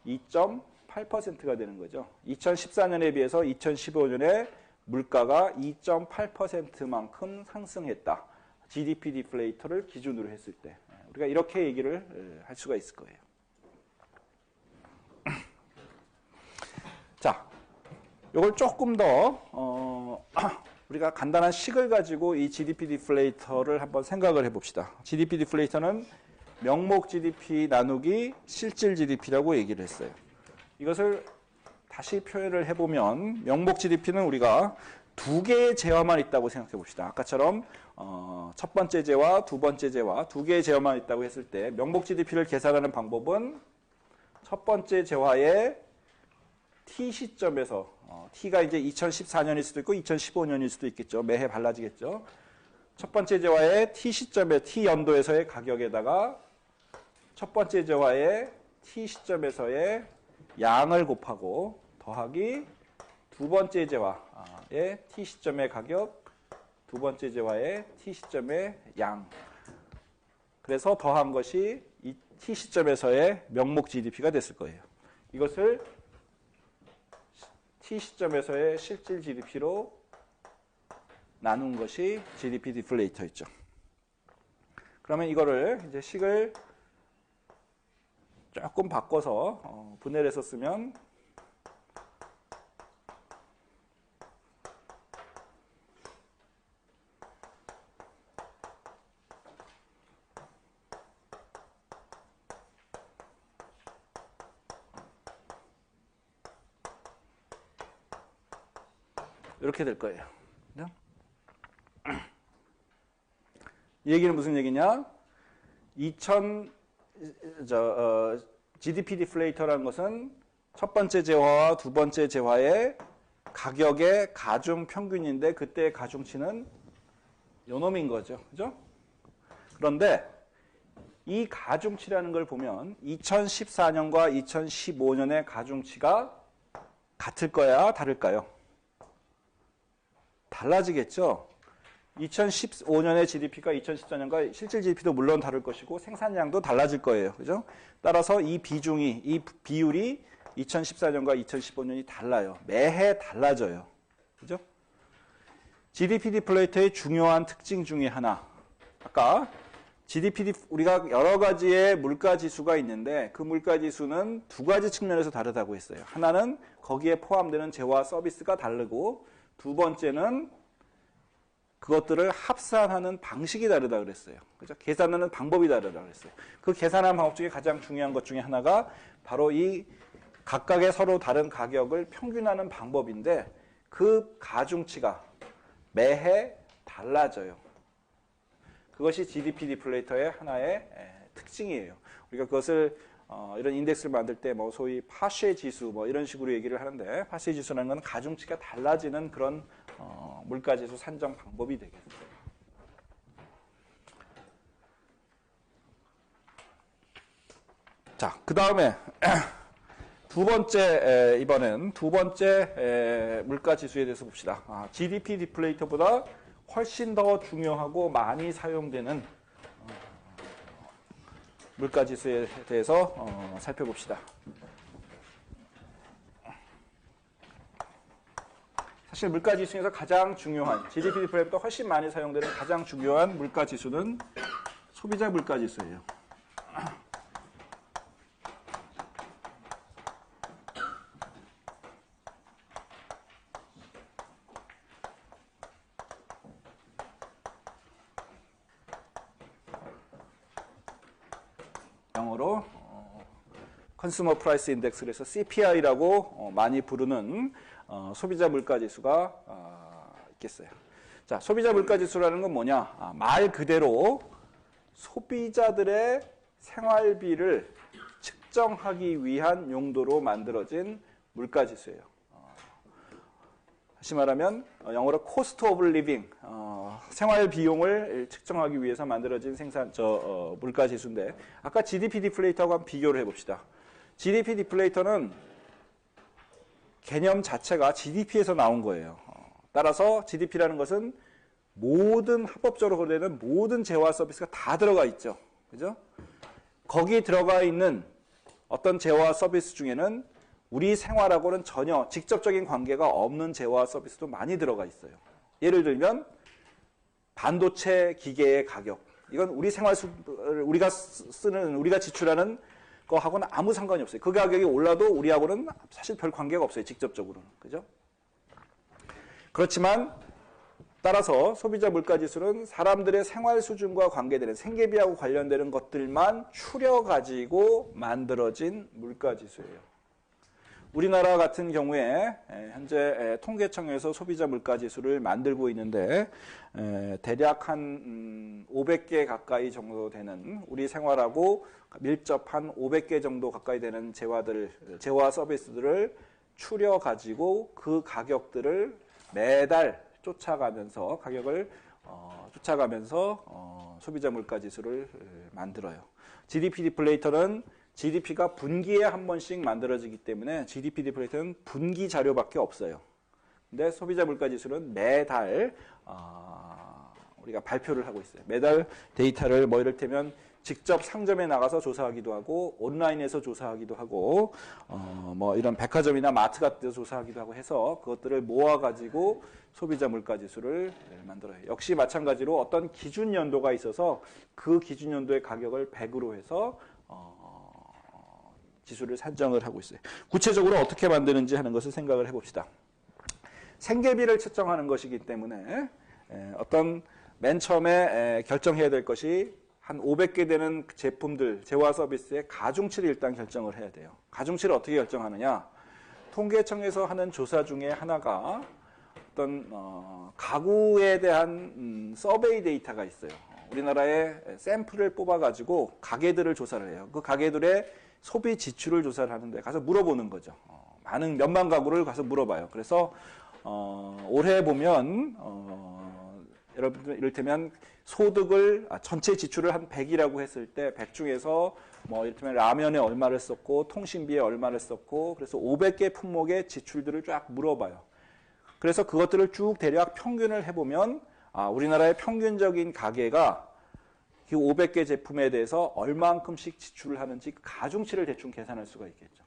2.8%가 되는 거죠. 2014년에 비해서 2015년에 물가가 2.8%만큼 상승했다. GDP 디플레이터를 기준으로 했을 때. 우리가 이렇게 얘기를 할 수가 있을 거예요. 자, 이걸 조금 더 우리가 간단한 식을 가지고 이 GDP 디플레이터를 한번 생각을 해봅시다. GDP 디플레이터는 명목 GDP 나누기 실질 GDP라고 얘기를 했어요. 이것을 다시 표현을 해보면 명목 GDP는 우리가 두 개의 재화만 있다고 생각해 봅시다. 아까처럼 첫 번째 재화, 두 번째 재화 두 개의 재화만 있다고 했을 때 명목 GDP를 계산하는 방법은 첫 번째 재화의 T 시점에서 T가 이제 2014년일 수도 있고 2015년일 수도 있겠죠. 매해 달라지겠죠. 첫 번째 재화의 T 시점에 T 연도에서의 가격에다가 첫 번째 재화의 T 시점에서의 양을 곱하고 더하기 두 번째 재화의 T 시점의 가격, 두 번째 재화의 T 시점의 양. 그래서 더한 것이 이 T 시점에서의 명목 GDP가 됐을 거예요. 이것을 T 시점에서의 실질 GDP로 나눈 것이 GDP 디플레이터였죠. 그러면 이거를 이제 식을 조금 바꿔서 분해를 해서 쓰면 이렇게 될 거예요. 이 얘기는 무슨 얘기냐? GDP 디플레이터라는 것은 첫 번째 재화와 두 번째 재화의 가격의 가중 평균인데 그때의 가중치는 요놈인 거죠. 그죠? 그런데 이 가중치라는 걸 보면 2014년과 2015년의 가중치가 같을 거야, 다를까요? 달라지겠죠. 2015년의 GDP가 2014년과 실질 GDP도 물론 다를 것이고 생산량도 달라질 거예요. 그죠? 따라서 이 비율이 2014년과 2015년이 달라요. 매해 달라져요. 그죠? GDP 디플레이터의 중요한 특징 중에 하나. 아까 우리가 여러 가지의 물가 지수가 있는데 그 물가 지수는 두 가지 측면에서 다르다고 했어요. 하나는 거기에 포함되는 재화 서비스가 다르고 두 번째는 그것들을 합산하는 방식이 다르다 그랬어요. 그죠? 계산하는 방법이 다르다 그랬어요. 그 계산하는 방법 중에 가장 중요한 것 중에 하나가 바로 이 각각의 서로 다른 가격을 평균하는 방법인데 그 가중치가 매해 달라져요. 그것이 GDP 디플레이터의 하나의 특징이에요. 우리가 그것을 이런 인덱스를 만들 때 뭐 소위 파쉐 지수 뭐 이런 식으로 얘기를 하는데 파쉐 지수라는 건 가중치가 달라지는 그런 물가 지수 산정 방법이 되겠어요. 자, 그 다음에 두 번째 이번엔 두 번째 물가 지수에 대해서 봅시다. GDP 디플레이터보다 훨씬 더 중요하고 많이 사용되는 물가 지수에 대해서 살펴봅시다. 사실 물가 지수 중에서 가장 중요한 GDP 디플레이터보다 훨씬 많이 사용되는 가장 중요한 물가 지수는 소비자 물가 지수예요. 영어로 컨슈머 프라이스 인덱스 그래서 CPI라고 많이 부르는 소비자 물가 지수가 있겠어요. 자, 소비자 물가 지수라는 건 뭐냐? 말 그대로 소비자들의 생활비를 측정하기 위한 용도로 만들어진 물가 지수예요. 다시 말하면 영어로 cost of living, 생활 비용을 측정하기 위해서 만들어진 물가 지수인데 아까 GDP 디플레이터하고 한번 비교를 해봅시다. GDP 디플레이터는 개념 자체가 GDP에서 나온 거예요. 따라서 GDP라는 것은 모든 합법적으로 거래되는 모든 재화 서비스가 다 들어가 있죠. 그죠? 거기 들어가 있는 어떤 재화 서비스 중에는 우리 생활하고는 전혀 직접적인 관계가 없는 재화 서비스도 많이 들어가 있어요. 예를 들면 반도체 기계의 가격. 이건 우리 우리가 우리가 지출하는 거하고는 아무 상관이 없어요. 그 가격이 올라도 우리하고는 사실 별 관계가 없어요. 직접적으로는. 그죠? 그렇지만 따라서 소비자 물가지수는 사람들의 생활 수준과 관계되는 생계비하고 관련되는 것들만 추려가지고 만들어진 물가지수예요. 우리나라 같은 경우에 현재 통계청에서 소비자 물가지수를 만들고 있는데 대략 한 500개 가까이 정도 되는 우리 생활하고 밀접한 500개 정도 가까이 되는 재화 서비스들을 추려가지고 그 가격들을 매달 쫓아가면서 소비자 물가지수를 만들어요. GDP 디플레이터는 GDP가 분기에 한 번씩 만들어지기 때문에 GDP 디플레이터는 분기 자료밖에 없어요. 근데 소비자 물가지수는 매달 우리가 발표를 하고 있어요. 매달 데이터를 이를테면 직접 상점에 나가서 조사하기도 하고 온라인에서 조사하기도 하고 이런 백화점이나 마트 같은 데서 조사하기도 하고 해서 그것들을 모아가지고 소비자 물가지수를 만들어요. 역시 마찬가지로 어떤 기준 연도가 있어서 그 기준 연도의 가격을 100으로 해서 지수를 산정을 하고 있어요. 구체적으로 어떻게 만드는지 하는 것을 생각을 해봅시다. 생계비를 측정하는 것이기 때문에 어떤 맨 처음에 결정해야 될 것이 한 500개 되는 제품들, 재화 서비스의 가중치를 일단 결정을 해야 돼요. 가중치를 어떻게 결정하느냐? 통계청에서 하는 조사 중에 하나가 어떤 가구에 대한 서베이 데이터가 있어요. 우리나라에 샘플을 뽑아가지고 가게들을 조사를 해요. 그 가게들의 소비 지출을 조사를 하는데 가서 물어보는 거죠. 많은 몇만 가구를 가서 물어봐요. 그래서 올해 보면 여러분들 이를테면 소득을 전체 지출을 한 100이라고 했을 때 100 중에서 이를테면 라면에 얼마를 썼고 통신비에 얼마를 썼고 그래서 500개 품목의 지출들을 쫙 물어봐요. 그래서 그것들을 쭉 대략 평균을 해보면 우리나라의 평균적인 가계가 그 500개 제품에 대해서 얼만큼씩 지출을 하는지 가중치를 대충 계산할 수가 있겠죠.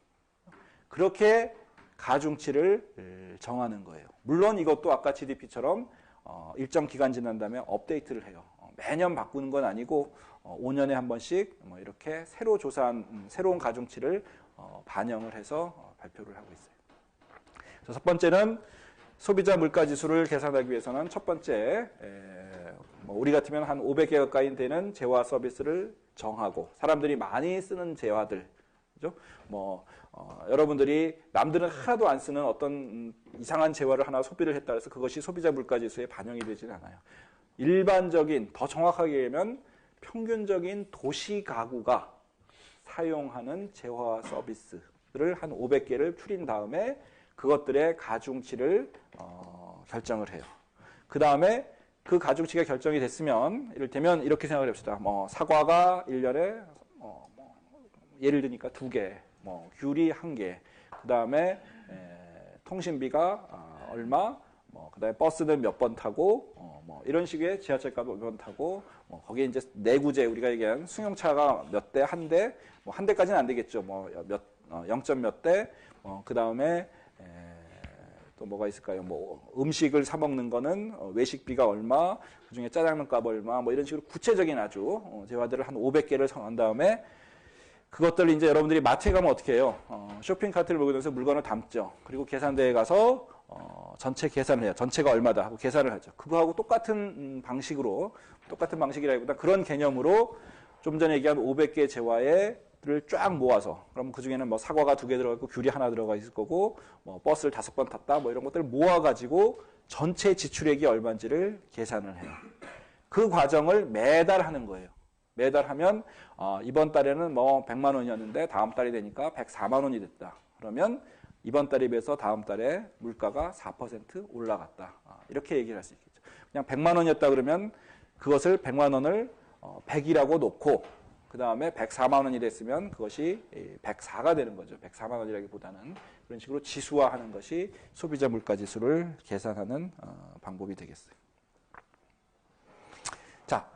그렇게 가중치를 정하는 거예요. 물론 이것도 아까 GDP처럼 일정 기간 지난 다음에 업데이트를 해요. 매년 바꾸는 건 아니고 5년에 한 번씩 이렇게 새로 조사한 새로운 가중치를 반영을 해서 발표를 하고 있어요. 그래서 첫 번째는 소비자 물가지수를 계산하기 위해서는 첫 번째 우리 같으면 한 500개 가까이 되는 재화 서비스를 정하고 사람들이 많이 쓰는 재화들 그죠? 여러분들이 남들은 하나도 안 쓰는 어떤 이상한 재화를 하나 소비를 했다 해서 그것이 소비자 물가지수에 반영이 되지는 않아요. 일반적인, 더 정확하게 얘기하면 평균적인 도시 가구가 사용하는 재화 서비스를 한 500개를 추린 다음에 그것들의 가중치를 결정을 해요. 그 다음에 그 가중치가 결정이 됐으면 이를테면 이렇게 생각을 해봅시다. 사과가 1년에 예를 들니까 2개, 귤이 1개, 그 다음에 통신비가 얼마, 그 다음에 버스는 몇 번 타고, 이런 식의 지하철값 몇 번 타고, 거기에 이제 내구재, 우리가 얘기한 승용차가 몇 대, 한 대, 한 대까지는 안 되겠죠. 0점 몇 대, 그 다음에 또 뭐가 있을까요? 음식을 사 먹는 거는 외식비가 얼마, 그 중에 짜장면 값 얼마, 이런 식으로 구체적인 아주 재화들을 한 500개를 정한 다음에 그것들을 이제 여러분들이 마트에 가면 어떻게 해요? 쇼핑 카트를 몰고 다니면서 물건을 담죠. 그리고 계산대에 가서 전체 계산을 해요. 전체가 얼마다 하고 계산을 하죠. 그거하고 똑같은 방식이라기보다 그런 개념으로 좀 전에 얘기한 500개 재화를 쫙 모아서 그럼 그 중에는 사과가 2개 들어가 있고 귤이 하나 들어가 있을 거고 버스를 5번 탔다 이런 것들을 모아가지고 전체 지출액이 얼마인지를 계산을 해요. 그 과정을 매달 하는 거예요. 매달 하면 이번 달에는 100만 원이었는데 다음 달이 되니까 104만 원이 됐다. 그러면 이번 달에 비해서 다음 달에 물가가 4% 올라갔다. 이렇게 얘기를 할 수 있겠죠. 그냥 100만 원이었다 그러면 그것을 100만 원을 100이라고 놓고 그 다음에 104만 원이 됐으면 그것이 104가 되는 거죠. 104만 원이라기보다는 그런 식으로 지수화하는 것이 소비자 물가지수를 계산하는 방법이 되겠어요. 자,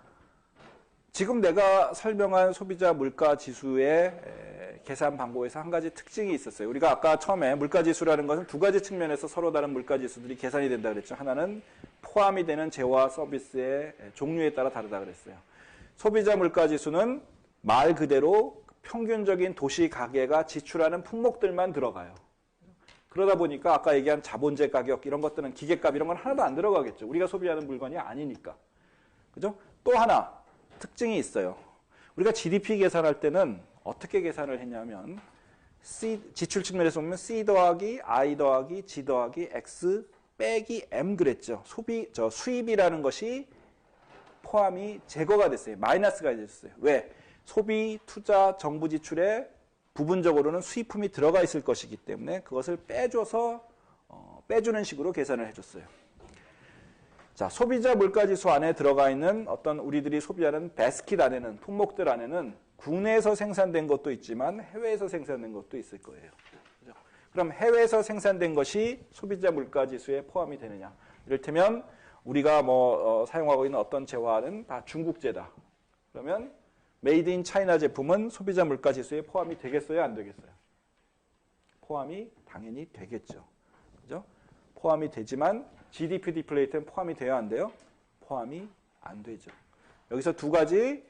지금 내가 설명한 소비자 물가 지수의 계산 방법에서 한 가지 특징이 있었어요. 우리가 아까 처음에 물가 지수라는 것은 두 가지 측면에서 서로 다른 물가 지수들이 계산이 된다 그랬죠. 하나는 포함이 되는 재화와 서비스의 종류에 따라 다르다 그랬어요. 소비자 물가 지수는 말 그대로 평균적인 도시 가게가 지출하는 품목들만 들어가요. 그러다 보니까 아까 얘기한 자본재 가격 이런 것들은 기계값 이런 건 하나도 안 들어가겠죠. 우리가 소비하는 물건이 아니니까. 그죠? 또 하나 특징이 있어요. 우리가 GDP 계산할 때는 어떻게 계산을 했냐면 지출 측면에서 보면 C 더하기 I 더하기 G 더하기 X 빼기 M 그랬죠. 수입이라는 것이 포함이 제거가 됐어요. 마이너스가 됐어요. 왜? 소비, 투자, 정부 지출에 부분적으로는 수입품이 들어가 있을 것이기 때문에 그것을 빼줘서 빼주는 식으로 계산을 해줬어요. 자, 소비자 물가지수 안에 들어가 있는 어떤 우리들이 소비하는 배스킷 안에는 품목들 안에는 국내에서 생산된 것도 있지만 해외에서 생산된 것도 있을 거예요. 그죠? 그럼 해외에서 생산된 것이 소비자 물가지수에 포함이 되느냐? 이를테면 우리가 사용하고 있는 어떤 재화는 다 중국제다. 그러면 메이드 인 차이나 제품은 소비자 물가 지수에 포함이 되겠어요, 안 되겠어요? 포함이 당연히 되겠죠. 그죠? 포함이 되지만 GDP 디플레이터는 포함이 돼야 안 돼요? 포함이 안 되죠. 여기서 두 가지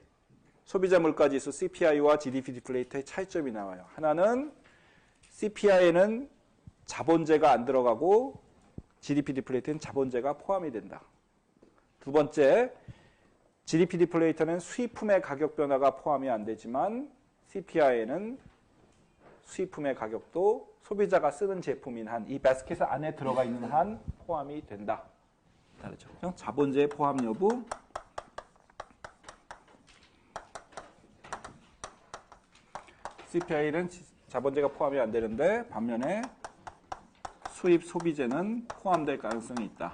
소비자 물가 지수 CPI와 GDP 디플레이터의 차이점이 나와요. 하나는 CPI에는 자본재가 안 들어가고 GDP 디플레이터는 자본재가 포함이 된다. 두 번째, GDP 디플레이터는 수입품의 가격 변화가 포함이 안 되지만 CPI에는 수입품의 가격도 소비자가 쓰는 제품인 한, 이 바스켓 안에 들어가 있는 한 포함이 된다. 다르죠. 자본재 포함 여부, CPI는 자본재가 포함이 안 되는데 반면에 수입 소비재는 포함될 가능성이 있다.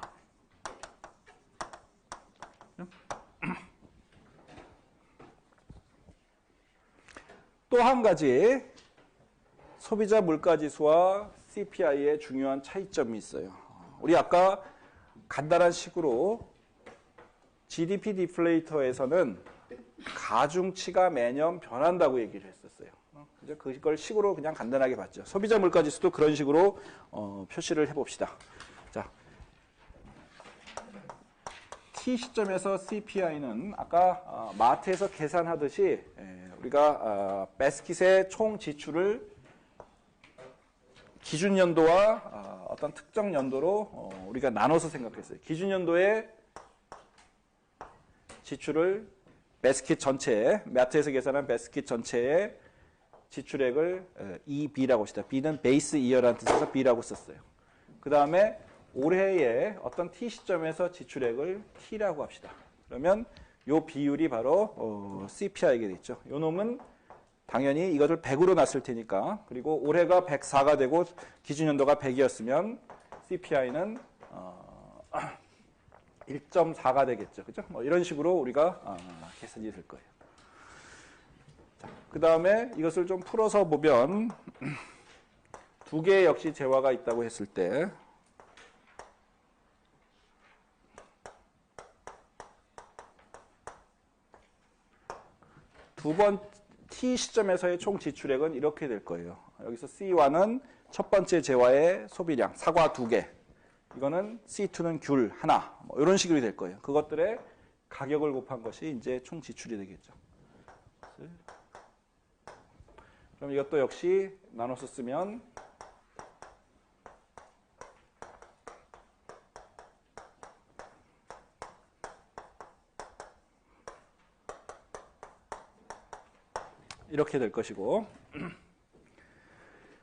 또 한 가지 소비자 물가지수와 CPI의 중요한 차이점이 있어요. 우리 아까 간단한 식으로 GDP 디플레이터에서는 가중치가 매년 변한다고 얘기를 했었어요. 그걸 식으로 그냥 간단하게 봤죠. 소비자 물가지수도 그런 식으로 표시를 해봅시다. 자, T 시점에서 CPI는 아까 마트에서 계산하듯이 우리가 바스킷의 총 지출을 기준 연도와 어떤 특정 연도로 우리가 나눠서 생각했어요. 기준 연도의 지출을 바스킷 전체에, 마트에서 계산한 바스킷 전체의 지출액을 EB라고 합시다. B는 베이스 이어라는 뜻에서 B라고 썼어요. 그 다음에 올해의 어떤 T 시점에서 지출액을 T라고 합시다. 그러면 요 비율이 바로 CPI가 되겠죠. 요 놈은 당연히 이것을 100으로 놨을 테니까, 그리고 올해가 104가 되고 기준연도가 100이었으면 CPI는 1.4가 되겠죠. 그죠? 이런 식으로 우리가 계산이 될 거예요. 그 다음에 이것을 좀 풀어서 보면 두 개의 역시 재화가 있다고 했을 때 두 번 T 시점에서의 총 지출액은 이렇게 될 거예요. 여기서 C1은 첫 번째 재화의 소비량, 사과 2개. 이거는 C2는 귤 하나. 이런 식으로 될 거예요. 그것들의 가격을 곱한 것이 이제 총 지출이 되겠죠. 그럼 이것도 역시 나눠서 쓰면 이렇게 될 것이고,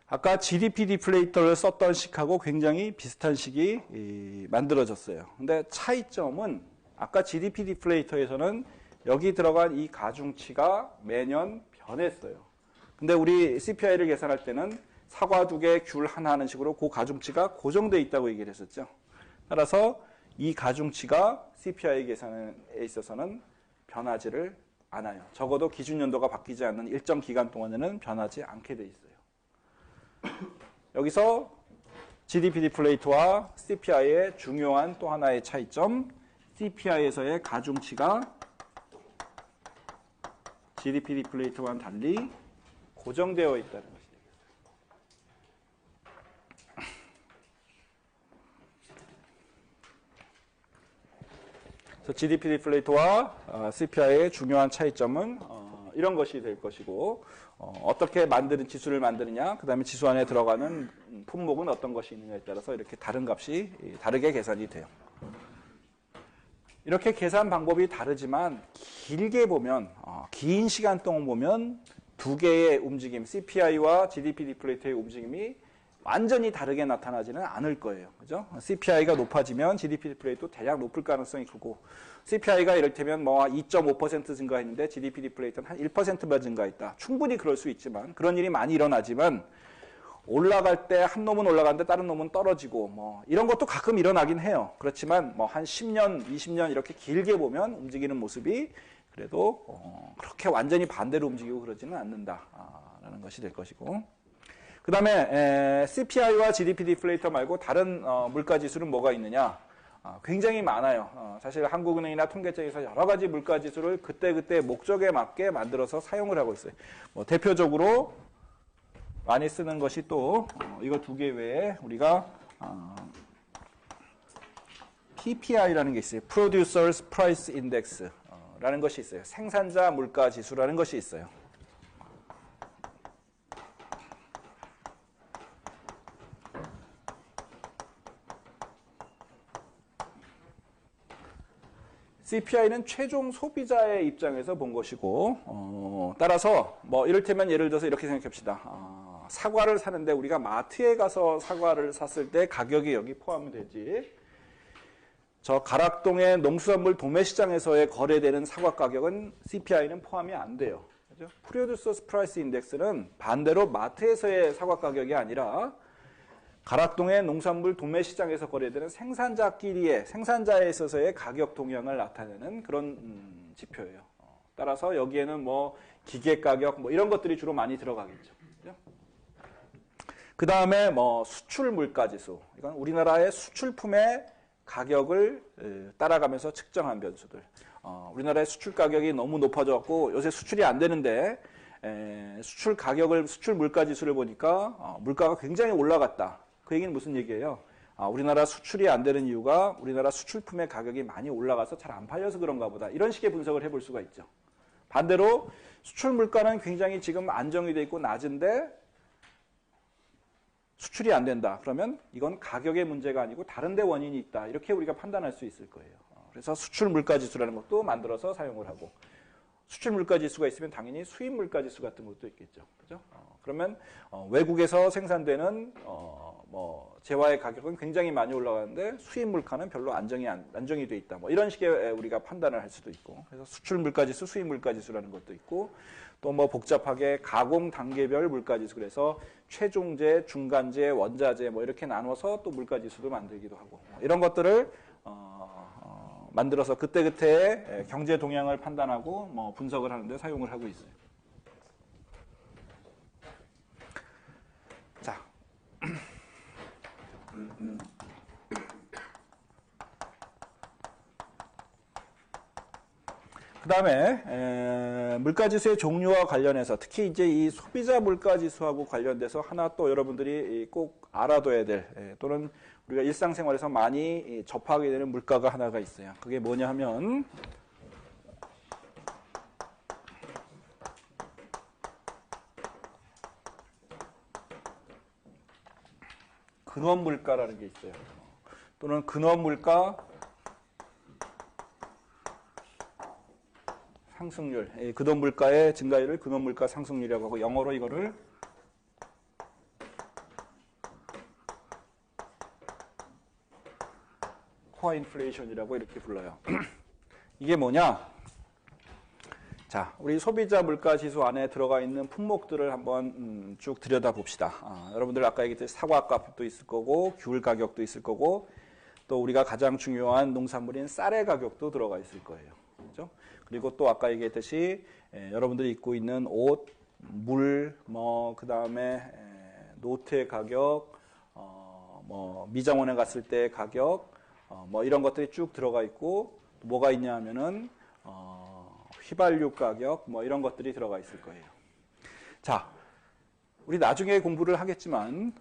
아까 GDP 디플레이터를 썼던 식하고 굉장히 비슷한 식이 만들어졌어요. 근데 차이점은 아까 GDP 디플레이터에서는 여기 들어간 이 가중치가 매년 변했어요. 근데 우리 CPI를 계산할 때는 사과 2개, 귤 하나 하는 식으로 그 가중치가 고정되어 있다고 얘기를 했었죠. 따라서 이 가중치가 CPI 계산에 있어서는 변하지를 않아요. 적어도 기준 연도가 바뀌지 않는 일정 기간 동안에는 변하지 않게 돼 있어요. 여기서 GDP 디플레이터와 CPI의 중요한 또 하나의 차이점, CPI에서의 가중치가 GDP 디플레이터와는 달리 고정되어 있다는 것이 되겠어요. 그래서 GDP 디플레이터와 CPI의 중요한 차이점은 이런 것이 될 것이고, 어떻게 지수를 만드느냐, 그 다음에 지수 안에 들어가는 품목은 어떤 것이 있느냐에 따라서 이렇게 다른 값이 다르게 계산이 돼요. 이렇게 계산 방법이 다르지만 길게 보면, 긴 시간 동안 보면 두 개의 움직임, CPI와 GDP 디플레이터의 움직임이 완전히 다르게 나타나지는 않을 거예요. 그죠? CPI가 높아지면 GDP 디플레이터도 대략 높을 가능성이 크고, CPI가 이를테면 뭐 2.5% 증가했는데 GDP 디플레이터는 한 1%만 증가했다. 충분히 그럴 수 있지만, 그런 일이 많이 일어나지만, 올라갈 때 한 놈은 올라가는데 다른 놈은 떨어지고, 뭐 이런 것도 가끔 일어나긴 해요. 그렇지만 뭐 한 10년, 20년 이렇게 길게 보면 움직이는 모습이 그래도 그렇게 완전히 반대로 움직이고 그러지는 않는다라는 것이 될 것이고, 그 다음에 CPI와 GDP 디플레이터 말고 다른 물가지수는 뭐가 있느냐? 굉장히 많아요. 사실 한국은행이나 통계청에서 여러 가지 물가지수를 그때그때 목적에 맞게 만들어서 사용을 하고 있어요. 뭐 대표적으로 많이 쓰는 것이 또 이거 두 개 외에 우리가 PPI라는 게 있어요. Producers Price Index 라는 것이 있어요. 생산자 물가 지수라는 것이 있어요. CPI는 최종 소비자의 입장에서 본 것이고, 따라서 뭐 이를테면 예를 들어서 이렇게 생각합시다. 사과를 사는데 우리가 마트에 가서 사과를 샀을 때 가격이 여기 포함되지, 저 가락동의 농수산물 도매시장에서의 거래되는 사과 가격은 CPI는 포함이 안 돼요. 그죠? Producers Price Index는 반대로 마트에서의 사과 가격이 아니라 가락동의 농산물 도매시장에서 거래되는 생산자에 있어서의 가격 동향을 나타내는 그런 지표예요. 따라서 여기에는 뭐 기계 가격 뭐 이런 것들이 주로 많이 들어가겠죠. 그 다음에 뭐 수출 물가 지수. 이건 우리나라의 수출품의 가격을 따라가면서 측정한 변수들. 우리나라의 수출 가격이 너무 높아졌고 요새 수출이 안 되는데 수출 물가 지수를 보니까 물가가 굉장히 올라갔다. 그 얘기는 무슨 얘기예요? 우리나라 수출이 안 되는 이유가 우리나라 수출품의 가격이 많이 올라가서 잘 안 팔려서 그런가 보다. 이런 식의 분석을 해볼 수가 있죠. 반대로 수출 물가는 굉장히 지금 안정이 돼 있고 낮은데 수출이 안 된다. 그러면 이건 가격의 문제가 아니고 다른 데 원인이 있다. 이렇게 우리가 판단할 수 있을 거예요. 그래서 수출 물가 지수라는 것도 만들어서 사용을 하고, 수출 물가 지수가 있으면 당연히 수입 물가 지수 같은 것도 있겠죠. 그죠? 그러면 외국에서 생산되는 뭐 재화의 가격은 굉장히 많이 올라가는데 수입 물가는 별로 안정이 돼 있다. 뭐 이런 식의 우리가 판단을 할 수도 있고. 그래서 수출 물가 지수, 수입 물가 지수라는 것도 있고, 또 뭐 복잡하게 가공 단계별 물가 지수, 그래서 최종재, 중간재, 원자재 뭐 이렇게 나눠서 또 물가 지수도 만들기도 하고, 이런 것들을 만들어서 그때그때의 경제 동향을 판단하고 뭐 분석을 하는데 사용을 하고 있어요. 자, 그 다음에 물가지수의 종류와 관련해서 특히 이제 이 소비자 물가지수하고 관련돼서 하나 또 여러분들이 꼭 알아둬야 될 또는 우리가 일상생활에서 많이 접하게 되는 물가가 하나가 있어요. 그게 뭐냐 하면 근원 물가라는 게 있어요. 또는 근원 물가 상승률, 근원 물가의 증가율을 근원 물가 상승률이라고 하고, 영어로 이거를 코어 인플레이션이라고 이렇게 불러요. 이게 뭐냐? 자, 우리 소비자 물가 지수 안에 들어가 있는 품목들을 한번 쭉 들여다봅시다. 여러분들 아까 얘기했듯이 사과 값도 있을 거고, 귤 가격도 있을 거고, 또 우리가 가장 중요한 농산물인 쌀의 가격도 들어가 있을 거예요. 그렇죠? 그리고 또 아까 얘기했듯이 여러분들이 입고 있는 옷, 물, 뭐 그 다음에 노트의 가격, 뭐 미장원에 갔을 때 가격, 뭐 이런 것들이 쭉 들어가 있고, 뭐가 있냐 하면은 휘발유 가격, 뭐 이런 것들이 들어가 있을 거예요. 자, 우리 나중에 공부를 하겠지만,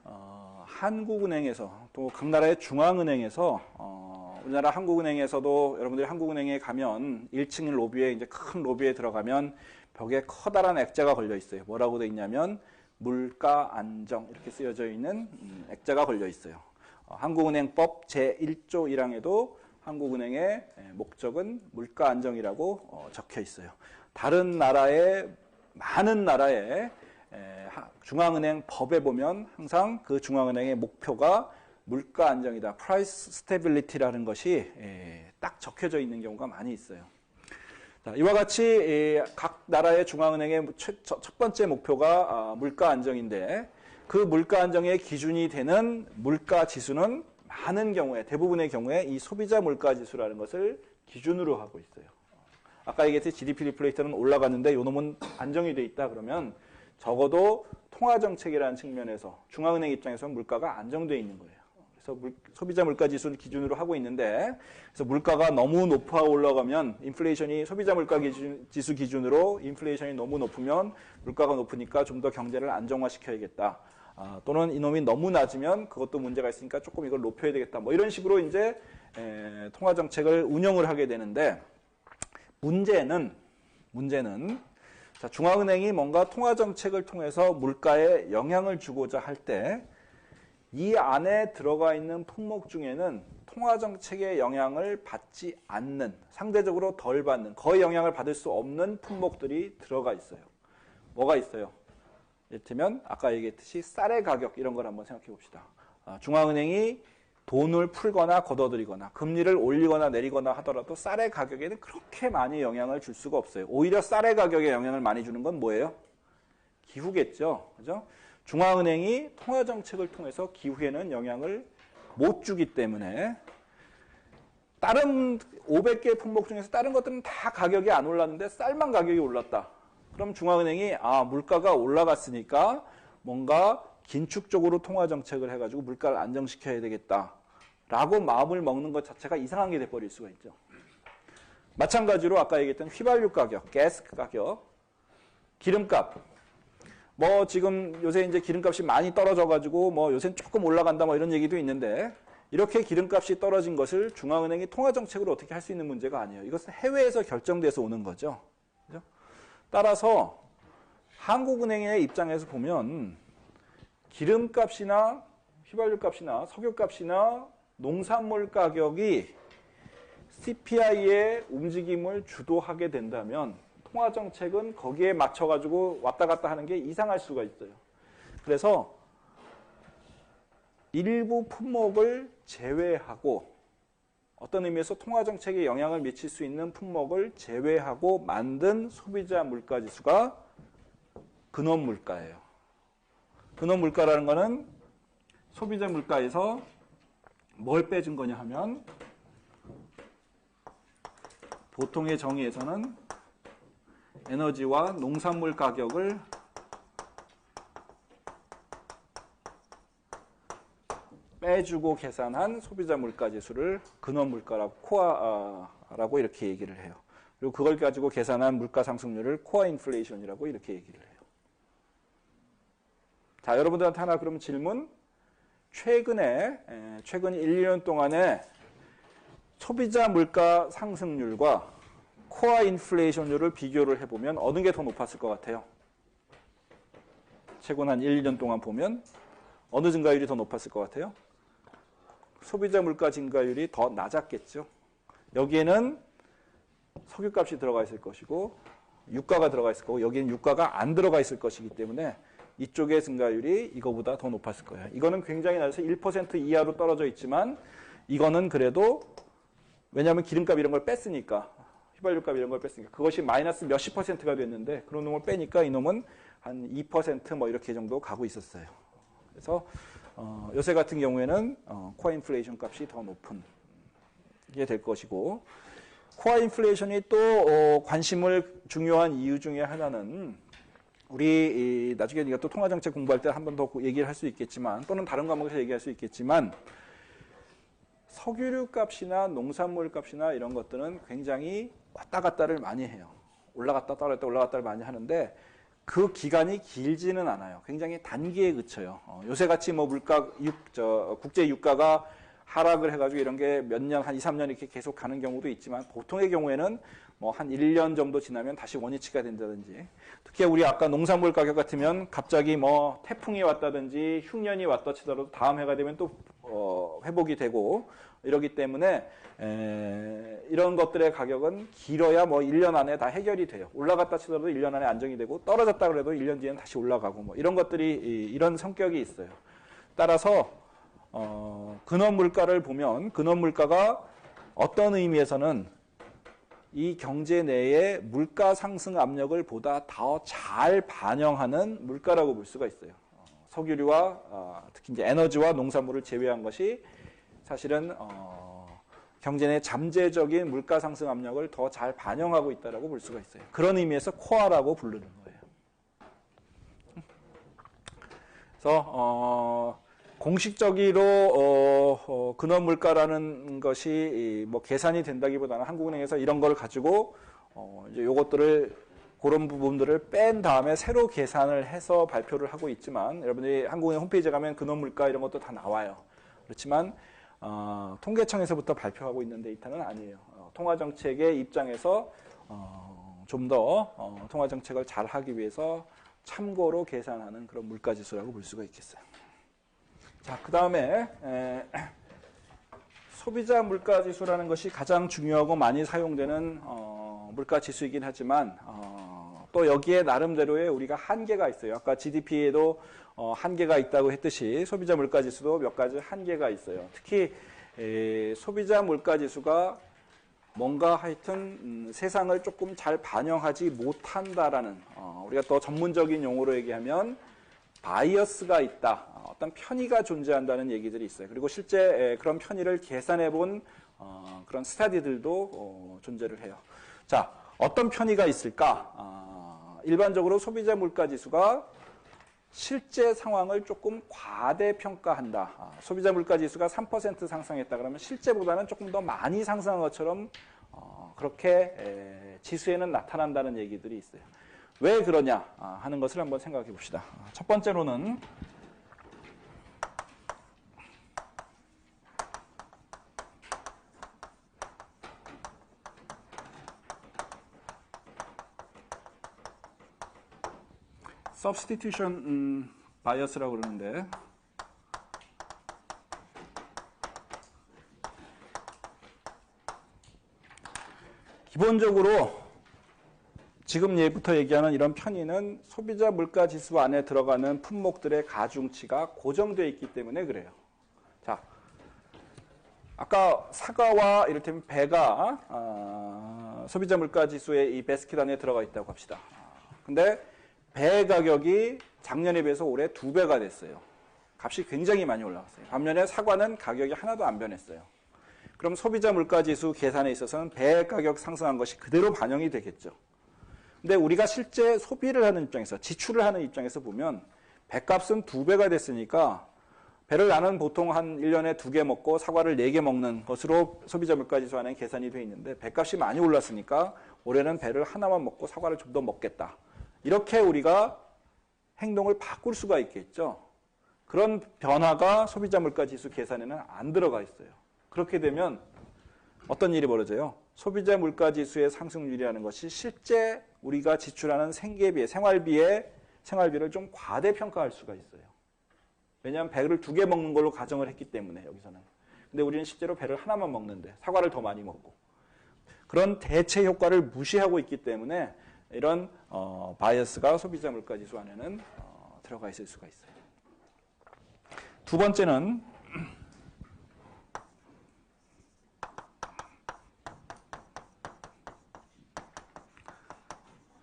한국은행에서 또 각 나라의 중앙은행에서 우리나라 한국은행에서도 여러분들이 한국은행에 가면 1층 로비에 이제 큰 로비에 들어가면 벽에 커다란 액자가 걸려 있어요. 뭐라고 돼 있냐면 물가 안정 이렇게 쓰여져 있는 액자가 걸려 있어요. 한국은행법 제1조 1항에도 한국은행의 목적은 물가 안정이라고 적혀 있어요. 다른 나라의 많은 나라의 중앙은행 법에 보면 항상 그 중앙은행의 목표가 물가 안정이다. price stability라는 것이 딱 적혀져 있는 경우가 많이 있어요. 자, 이와 같이 각 나라의 중앙은행의 첫 번째 목표가 물가 안정인데 그 물가 안정의 기준이 되는 물가 지수는 많은 경우에 대부분의 경우에 이 소비자 물가 지수라는 것을 기준으로 하고 있어요. 아까 얘기했듯이 GDP 리플레이터는 올라갔는데 요 놈은 안정이 돼 있다 그러면 적어도 통화정책이라는 측면에서 중앙은행 입장에서는 물가가 안정되어 있는 거예요. 그래서 소비자 물가 지수를 기준으로 하고 있는데 그래서 물가가 너무 높아 올라가면 인플레이션이 소비자 물가 지수 기준으로 인플레이션이 너무 높으면 물가가 높으니까 좀 더 경제를 안정화시켜야겠다. 또는 이놈이 너무 낮으면 그것도 문제가 있으니까 조금 이걸 높여야 되겠다. 뭐 이런 식으로 이제 통화정책을 운영을 하게 되는데 문제는 자, 중앙은행이 뭔가 통화정책을 통해서 물가에 영향을 주고자 할 때 이 안에 들어가 있는 품목 중에는 통화정책의 영향을 받지 않는, 상대적으로 덜 받는, 거의 영향을 받을 수 없는 품목들이 들어가 있어요. 뭐가 있어요? 이를테면 아까 얘기했듯이 쌀의 가격 이런 걸 한번 생각해 봅시다. 중앙은행이 돈을 풀거나 걷어들이거나 금리를 올리거나 내리거나 하더라도 쌀의 가격에는 그렇게 많이 영향을 줄 수가 없어요. 오히려 쌀의 가격에 영향을 많이 주는 건 뭐예요? 기후겠죠. 그죠? 중앙은행이 통화정책을 통해서 기후에는 영향을 못 주기 때문에 다른 500개 품목 중에서 다른 것들은 다 가격이 안 올랐는데 쌀만 가격이 올랐다. 그럼 중앙은행이 물가가 올라갔으니까 뭔가 긴축적으로 통화정책을 해가지고 물가를 안정시켜야 되겠다라고 마음을 먹는 것 자체가 이상한 게 돼버릴 수가 있죠. 마찬가지로 아까 얘기했던 휘발유 가격, 가스 가격, 기름값. 뭐 지금 요새 이제 기름값이 많이 떨어져가지고 뭐 요새는 조금 올라간다 뭐 이런 얘기도 있는데 이렇게 기름값이 떨어진 것을 중앙은행이 통화정책으로 어떻게 할 수 있는 문제가 아니에요. 이것은 해외에서 결정돼서 오는 거죠. 그죠? 따라서 한국은행의 입장에서 보면 기름값이나 휘발유값이나 석유값이나 농산물 가격이 CPI의 움직임을 주도하게 된다면 통화정책은 거기에 맞춰가지고 왔다 갔다 하는 게 이상할 수가 있어요. 그래서 일부 품목을 제외하고 어떤 의미에서 통화정책에 영향을 미칠 수 있는 품목을 제외하고 만든 소비자 물가지수가 근원물가예요. 근원물가라는 거는 소비자 물가에서 뭘 빼준 거냐 하면 보통의 정의에서는 에너지와 농산물 가격을 빼주고 계산한 소비자 물가 지수를 근원 물가라고 코어라고 이렇게 얘기를 해요. 그리고 그걸 가지고 계산한 물가 상승률을 코어 인플레이션이라고 이렇게 얘기를 해요. 자, 여러분들한테 하나 그럼 질문. 최근 1, 2년 동안에 소비자 물가 상승률과 코어 인플레이션율을 비교를 해보면 어느 게 더 높았을 것 같아요? 최근 한 1, 2년 동안 보면 어느 증가율이 더 높았을 것 같아요? 소비자 물가 증가율이 더 낮았겠죠. 여기에는 석유값이 들어가 있을 것이고 유가가 들어가 있을 거고 여기는 유가가 안 들어가 있을 것이기 때문에 이쪽의 증가율이 이거보다 더 높았을 거예요. 이거는 굉장히 낮아서 1% 이하로 떨어져 있지만 이거는 그래도 왜냐하면 기름값 이런 걸 뺐으니까 휘발유값 이런 걸 뺐으니까 그것이 마이너스 몇십 %가 됐는데 그런 놈을 빼니까 이놈은 한 2% 뭐 이렇게 정도 가고 있었어요. 그래서 요새 같은 경우에는 코어 인플레이션 값이 더 높은 게 될 것이고 코어 인플레이션이 또 관심을 중요한 이유 중에 하나는 우리 나중에 또 통화정책 공부할 때 한 번 더 얘기를 할 수 있겠지만 또는 다른 과목에서 얘기할 수 있겠지만 석유류 값이나 농산물 값이나 이런 것들은 굉장히 왔다 갔다를 많이 해요. 올라갔다 떨어졌다 올라갔다를 많이 하는데 그 기간이 길지는 않아요. 굉장히 단기에 그쳐요. 요새같이 뭐 국제 유가가 하락을 해가지고 이런 게 몇 년, 한 2, 3년 이렇게 계속 가는 경우도 있지만 보통의 경우에는 뭐 한 1년 정도 지나면 다시 원위치가 된다든지 특히 우리 아까 농산물 가격 같으면 갑자기 뭐 태풍이 왔다든지 흉년이 왔다 치더라도 다음 해가 되면 또 회복이 되고 이러기 때문에 이런 것들의 가격은 길어야 뭐 1년 안에 다 해결이 돼요. 올라갔다 치더라도 1년 안에 안정이 되고 떨어졌다 그래도 1년 뒤에는 다시 올라가고 뭐 이런 것들이 이런 성격이 있어요. 따라서 근원 물가를 보면 근원 물가가 어떤 의미에서는 이 경제 내의 물가 상승 압력을 보다 더 잘 반영하는 물가라고 볼 수가 있어요. 석유류와 특히 이제 에너지와 농산물을 제외한 것이 사실은 경제 내 잠재적인 물가 상승 압력을 더 잘 반영하고 있다라고 볼 수가 있어요. 그런 의미에서 코어라고 부르는 거예요. 그래서 공식적으로 근원 물가라는 것이 뭐 계산이 된다기보다는 한국은행에서 이런 걸 가지고 이제 요것들을 그런 부분들을 뺀 다음에 새로 계산을 해서 발표를 하고 있지만 여러분들이 한국은행 홈페이지에 가면 근원 물가 이런 것도 다 나와요. 그렇지만 통계청에서부터 발표하고 있는 데이터는 아니에요. 통화정책의 입장에서 좀 더 통화정책을 잘 하기 위해서 참고로 계산하는 그런 물가지수라고 볼 수가 있겠어요. 자, 그 다음에 소비자 물가지수라는 것이 가장 중요하고 많이 사용되는 물가지수이긴 하지만 또 여기에 나름대로의 우리가 한계가 있어요. 아까 GDP에도 한계가 있다고 했듯이 소비자 물가지수도 몇 가지 한계가 있어요. 특히 소비자 물가지수가 뭔가 하여튼 세상을 조금 잘 반영하지 못한다라는 우리가 또 전문적인 용어로 얘기하면 바이어스가 있다. 어떤 편의가 존재한다는 얘기들이 있어요. 그리고 실제 그런 편의를 계산해 본 그런 스타디들도 존재를 해요. 자, 어떤 편의가 있을까? 일반적으로 소비자 물가지수가 실제 상황을 조금 과대평가한다. 소비자 물가지수가 3% 상승했다 그러면 실제보다는 조금 더 많이 상승한 것처럼 그렇게 지수에는 나타난다는 얘기들이 있어요. 왜 그러냐 하는 것을 한번 생각해 봅시다. 첫 번째로는 substitution bias라고 그러는데 기본적으로 지금 예부터 얘기하는 이런 편의는 소비자 물가 지수 안에 들어가는 품목들의 가중치가 고정되어 있기 때문에 그래요. 자, 아까 사과와 이를테면 배가 소비자 물가 지수의 이 베스킷 안에 들어가 있다고 합시다. 근데 배 가격이 작년에 비해서 올해 2배가 됐어요. 값이 굉장히 많이 올라갔어요. 반면에 사과는 가격이 하나도 안 변했어요. 그럼 소비자 물가 지수 계산에 있어서는 배 가격 상승한 것이 그대로 반영이 되겠죠. 근데 우리가 실제 소비를 하는 입장에서, 지출을 하는 입장에서 보면 배값은 2배가 됐으니까 배를 나는 보통 한 1년에 2개 먹고 사과를 4개 먹는 것으로 소비자 물가 지수 안에 계산이 되어 있는데 배값이 많이 올랐으니까 올해는 배를 하나만 먹고 사과를 좀 더 먹겠다. 이렇게 우리가 행동을 바꿀 수가 있겠죠. 그런 변화가 소비자 물가 지수 계산에는 안 들어가 있어요. 그렇게 되면 어떤 일이 벌어져요? 소비자 물가 지수의 상승률이라는 것이 실제 우리가 지출하는 생계비, 생활비를 좀 과대평가할 수가 있어요. 왜냐하면 배를 2개 먹는 걸로 가정을 했기 때문에 여기서는. 근데 우리는 실제로 배를 하나만 먹는데 사과를 더 많이 먹고 그런 대체 효과를 무시하고 있기 때문에 이런 바이어스가 소비자 물가 지수 안에는 들어가 있을 수가 있어요. 두 번째는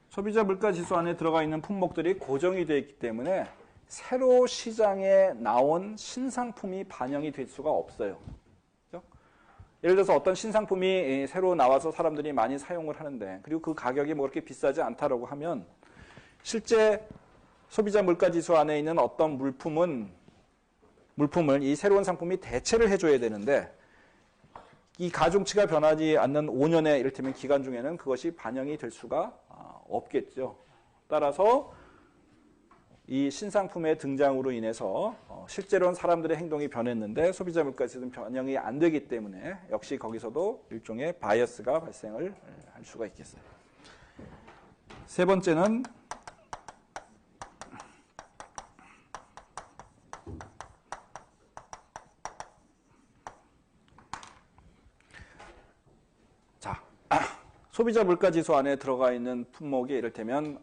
소비자 물가 지수 안에 들어가 있는 품목들이 고정이 되어 있기 때문에 새로 시장에 나온 신상품이 반영이 될 수가 없어요. 그렇죠? 예를 들어서 어떤 신상품이 새로 나와서 사람들이 많이 사용을 하는데 그리고 그 가격이 뭐 그렇게 비싸지 않다라고 하면 실제 소비자 물가 지수 안에 있는 어떤 물품을 이 새로운 상품이 대체를 해줘야 되는데 이 가중치가 변하지 않는 5년의 이를테면 기간 중에는 그것이 반영이 될 수가 없겠죠. 따라서 이 신상품의 등장으로 인해서 실제로는 사람들의 행동이 변했는데 소비자 물가지수는 반영이 안 되기 때문에 역시 거기서도 일종의 바이어스가 발생을 할 수가 있겠어요. 세 번째는 소비자 물가지수 안에 들어가 있는 품목이 이를테면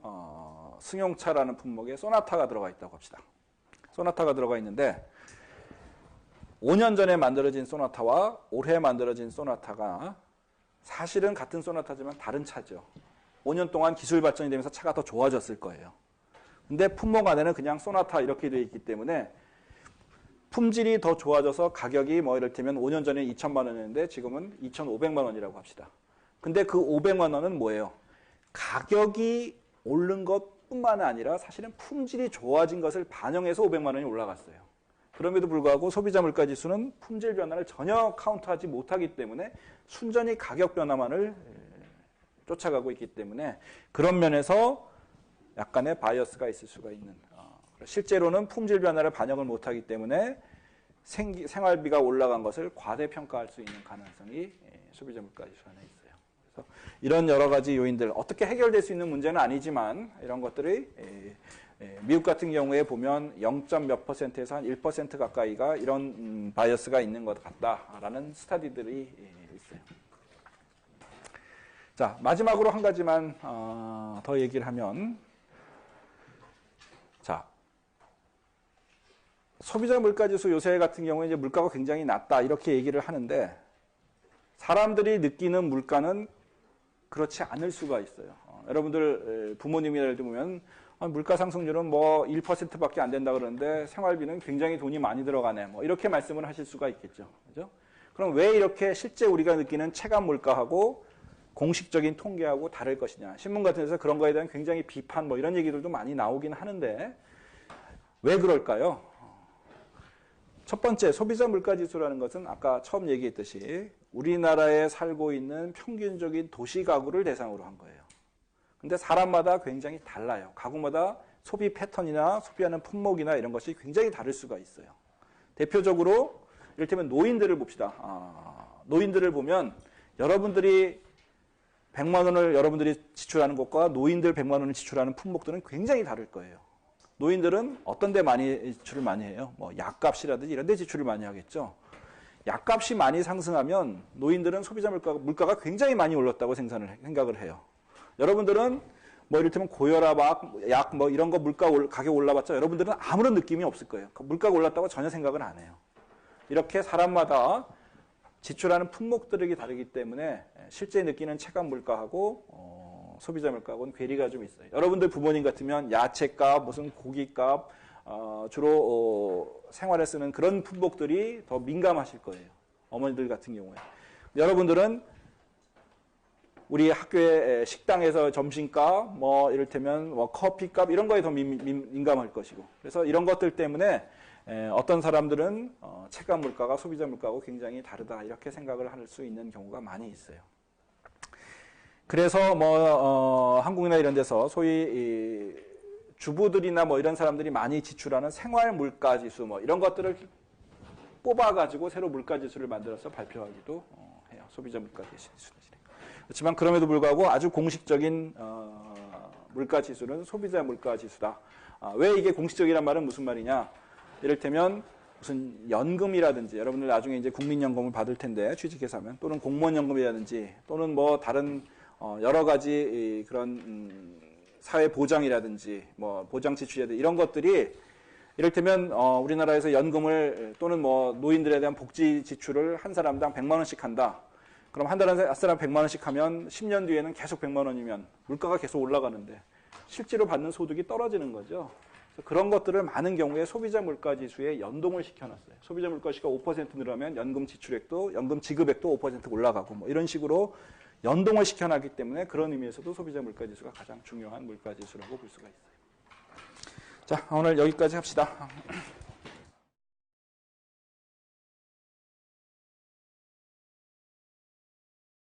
승용차라는 품목에 소나타가 들어가 있다고 합시다. 소나타가 들어가 있는데 5년 전에 만들어진 소나타와 올해 만들어진 소나타가 사실은 같은 소나타지만 다른 차죠. 5년 동안 기술 발전이 되면서 차가 더 좋아졌을 거예요. 근데 품목 안에는 그냥 소나타 이렇게 되어 있기 때문에 품질이 더 좋아져서 가격이 뭐 이를테면 5년 전에 2천만 원이었는데 지금은 2,500만 원이라고 합시다. 근데 그 500만 원은 뭐예요? 가격이 오른 것뿐만 아니라 사실은 품질이 좋아진 것을 반영해서 500만 원이 올라갔어요. 그럼에도 불구하고 소비자 물가 지수는 품질 변화를 전혀 카운트하지 못하기 때문에 순전히 가격 변화만을 쫓아가고 있기 때문에 그런 면에서 약간의 바이어스가 있을 수가 있는, 실제로는 품질 변화를 반영을 못하기 때문에 생활비가 올라간 것을 과대평가할 수 있는 가능성이 소비자 물가 지수 안에 있어요. 그래서 이런 여러 가지 요인들, 어떻게 해결될 수 있는 문제는 아니지만 이런 것들이 미국 같은 경우에 보면 0몇 %에서 한 1% 가까이가 이런 바이어스가 있는 것 같다라는 스터디들이 있어요. 자, 마지막으로 한 가지만 더 얘기를 하면, 자, 소비자 물가지수 요새 같은 경우에 이제 물가가 굉장히 낮다 이렇게 얘기를 하는데 사람들이 느끼는 물가는 그렇지 않을 수가 있어요. 여러분들 부모님이라 해도 보면 물가 상승률은 뭐 1%밖에 안 된다 그러는데 생활비는 굉장히 돈이 많이 들어가네. 뭐 이렇게 말씀을 하실 수가 있겠죠. 그죠? 그럼 왜 이렇게 실제 우리가 느끼는 체감 물가하고 공식적인 통계하고 다를 것이냐. 신문 같은 데서 그런 거에 대한 굉장히 비판 뭐 이런 얘기들도 많이 나오긴 하는데 왜 그럴까요? 첫 번째, 소비자 물가 지수라는 것은 아까 처음 얘기했듯이 우리나라에 살고 있는 평균적인 도시 가구를 대상으로 한 거예요. 근데 사람마다 굉장히 달라요. 가구마다 소비 패턴이나 소비하는 품목이나 이런 것이 굉장히 다를 수가 있어요. 대표적으로 이를테면 노인들을 봅시다. 노인들을 보면 여러분들이 100만 원을 여러분들이 지출하는 것과 노인들 100만 원을 지출하는 품목들은 굉장히 다를 거예요. 노인들은 어떤 데 많이 지출을 많이 해요? 뭐 약값이라든지 이런 데 지출을 많이 하겠죠. 약값이 많이 상승하면 노인들은 소비자 물가가 굉장히 많이 올랐다고 생각을 해요. 여러분들은 뭐 이를테면 고혈압, 약 뭐 이런 거 가격 올라봤자 여러분들은 아무런 느낌이 없을 거예요. 물가가 올랐다고 전혀 생각을 안 해요. 이렇게 사람마다 지출하는 품목들이 다르기 때문에 실제 느끼는 체감 물가하고 소비자 물가하고는 괴리가 좀 있어요. 여러분들 부모님 같으면 야채값, 무슨 고기값, 주로 생활에 쓰는 그런 품목들이 더 민감하실 거예요. 어머니들 같은 경우에. 여러분들은 우리 학교의 식당에서 점심값, 뭐 이를테면 뭐 커피값 이런 거에 더 민감할 것이고. 그래서 이런 것들 때문에 어떤 사람들은 체감 물가가 소비자 물가하고 굉장히 다르다 이렇게 생각을 할 수 있는 경우가 많이 있어요. 그래서 뭐 한국이나 이런 데서 소위 주부들이나 뭐 이런 사람들이 많이 지출하는 생활 물가 지수 뭐 이런 것들을 뽑아가지고 새로 물가 지수를 만들어서 발표하기도 해요. 소비자 물가 지수. 그렇지만 그럼에도 불구하고 아주 공식적인 물가 지수는 소비자 물가 지수다. 왜 이게 공식적이란 말은 무슨 말이냐? 이를테면 무슨 연금이라든지 여러분들 나중에 이제 국민연금을 받을 텐데 취직해서 하면 또는 공무원연금이라든지 또는 뭐 다른 여러 가지 그런 사회 보장이라든지 뭐 보장 지출이라든지 이런 것들이 이를테면 우리나라에서 연금을 또는 뭐 노인들에 대한 복지 지출을 한 사람당 100만 원씩 한다. 그럼 한 달에 한 사람 100만 원씩 하면 10년 뒤에는 계속 100만 원이면 물가가 계속 올라가는데 실제로 받는 소득이 떨어지는 거죠. 그래서 그런 것들을 많은 경우에 소비자 물가 지수에 연동을 시켜놨어요. 소비자 물가 지수가 5% 늘어나면 연금 지출액도, 연금 지급액도 5% 올라가고 뭐 이런 식으로 연동을 시켜놨기 때문에 그런 의미에서도 소비자 물가 지수가 가장 중요한 물가 지수라고 볼 수가 있어요. 자, 오늘 여기까지 합시다.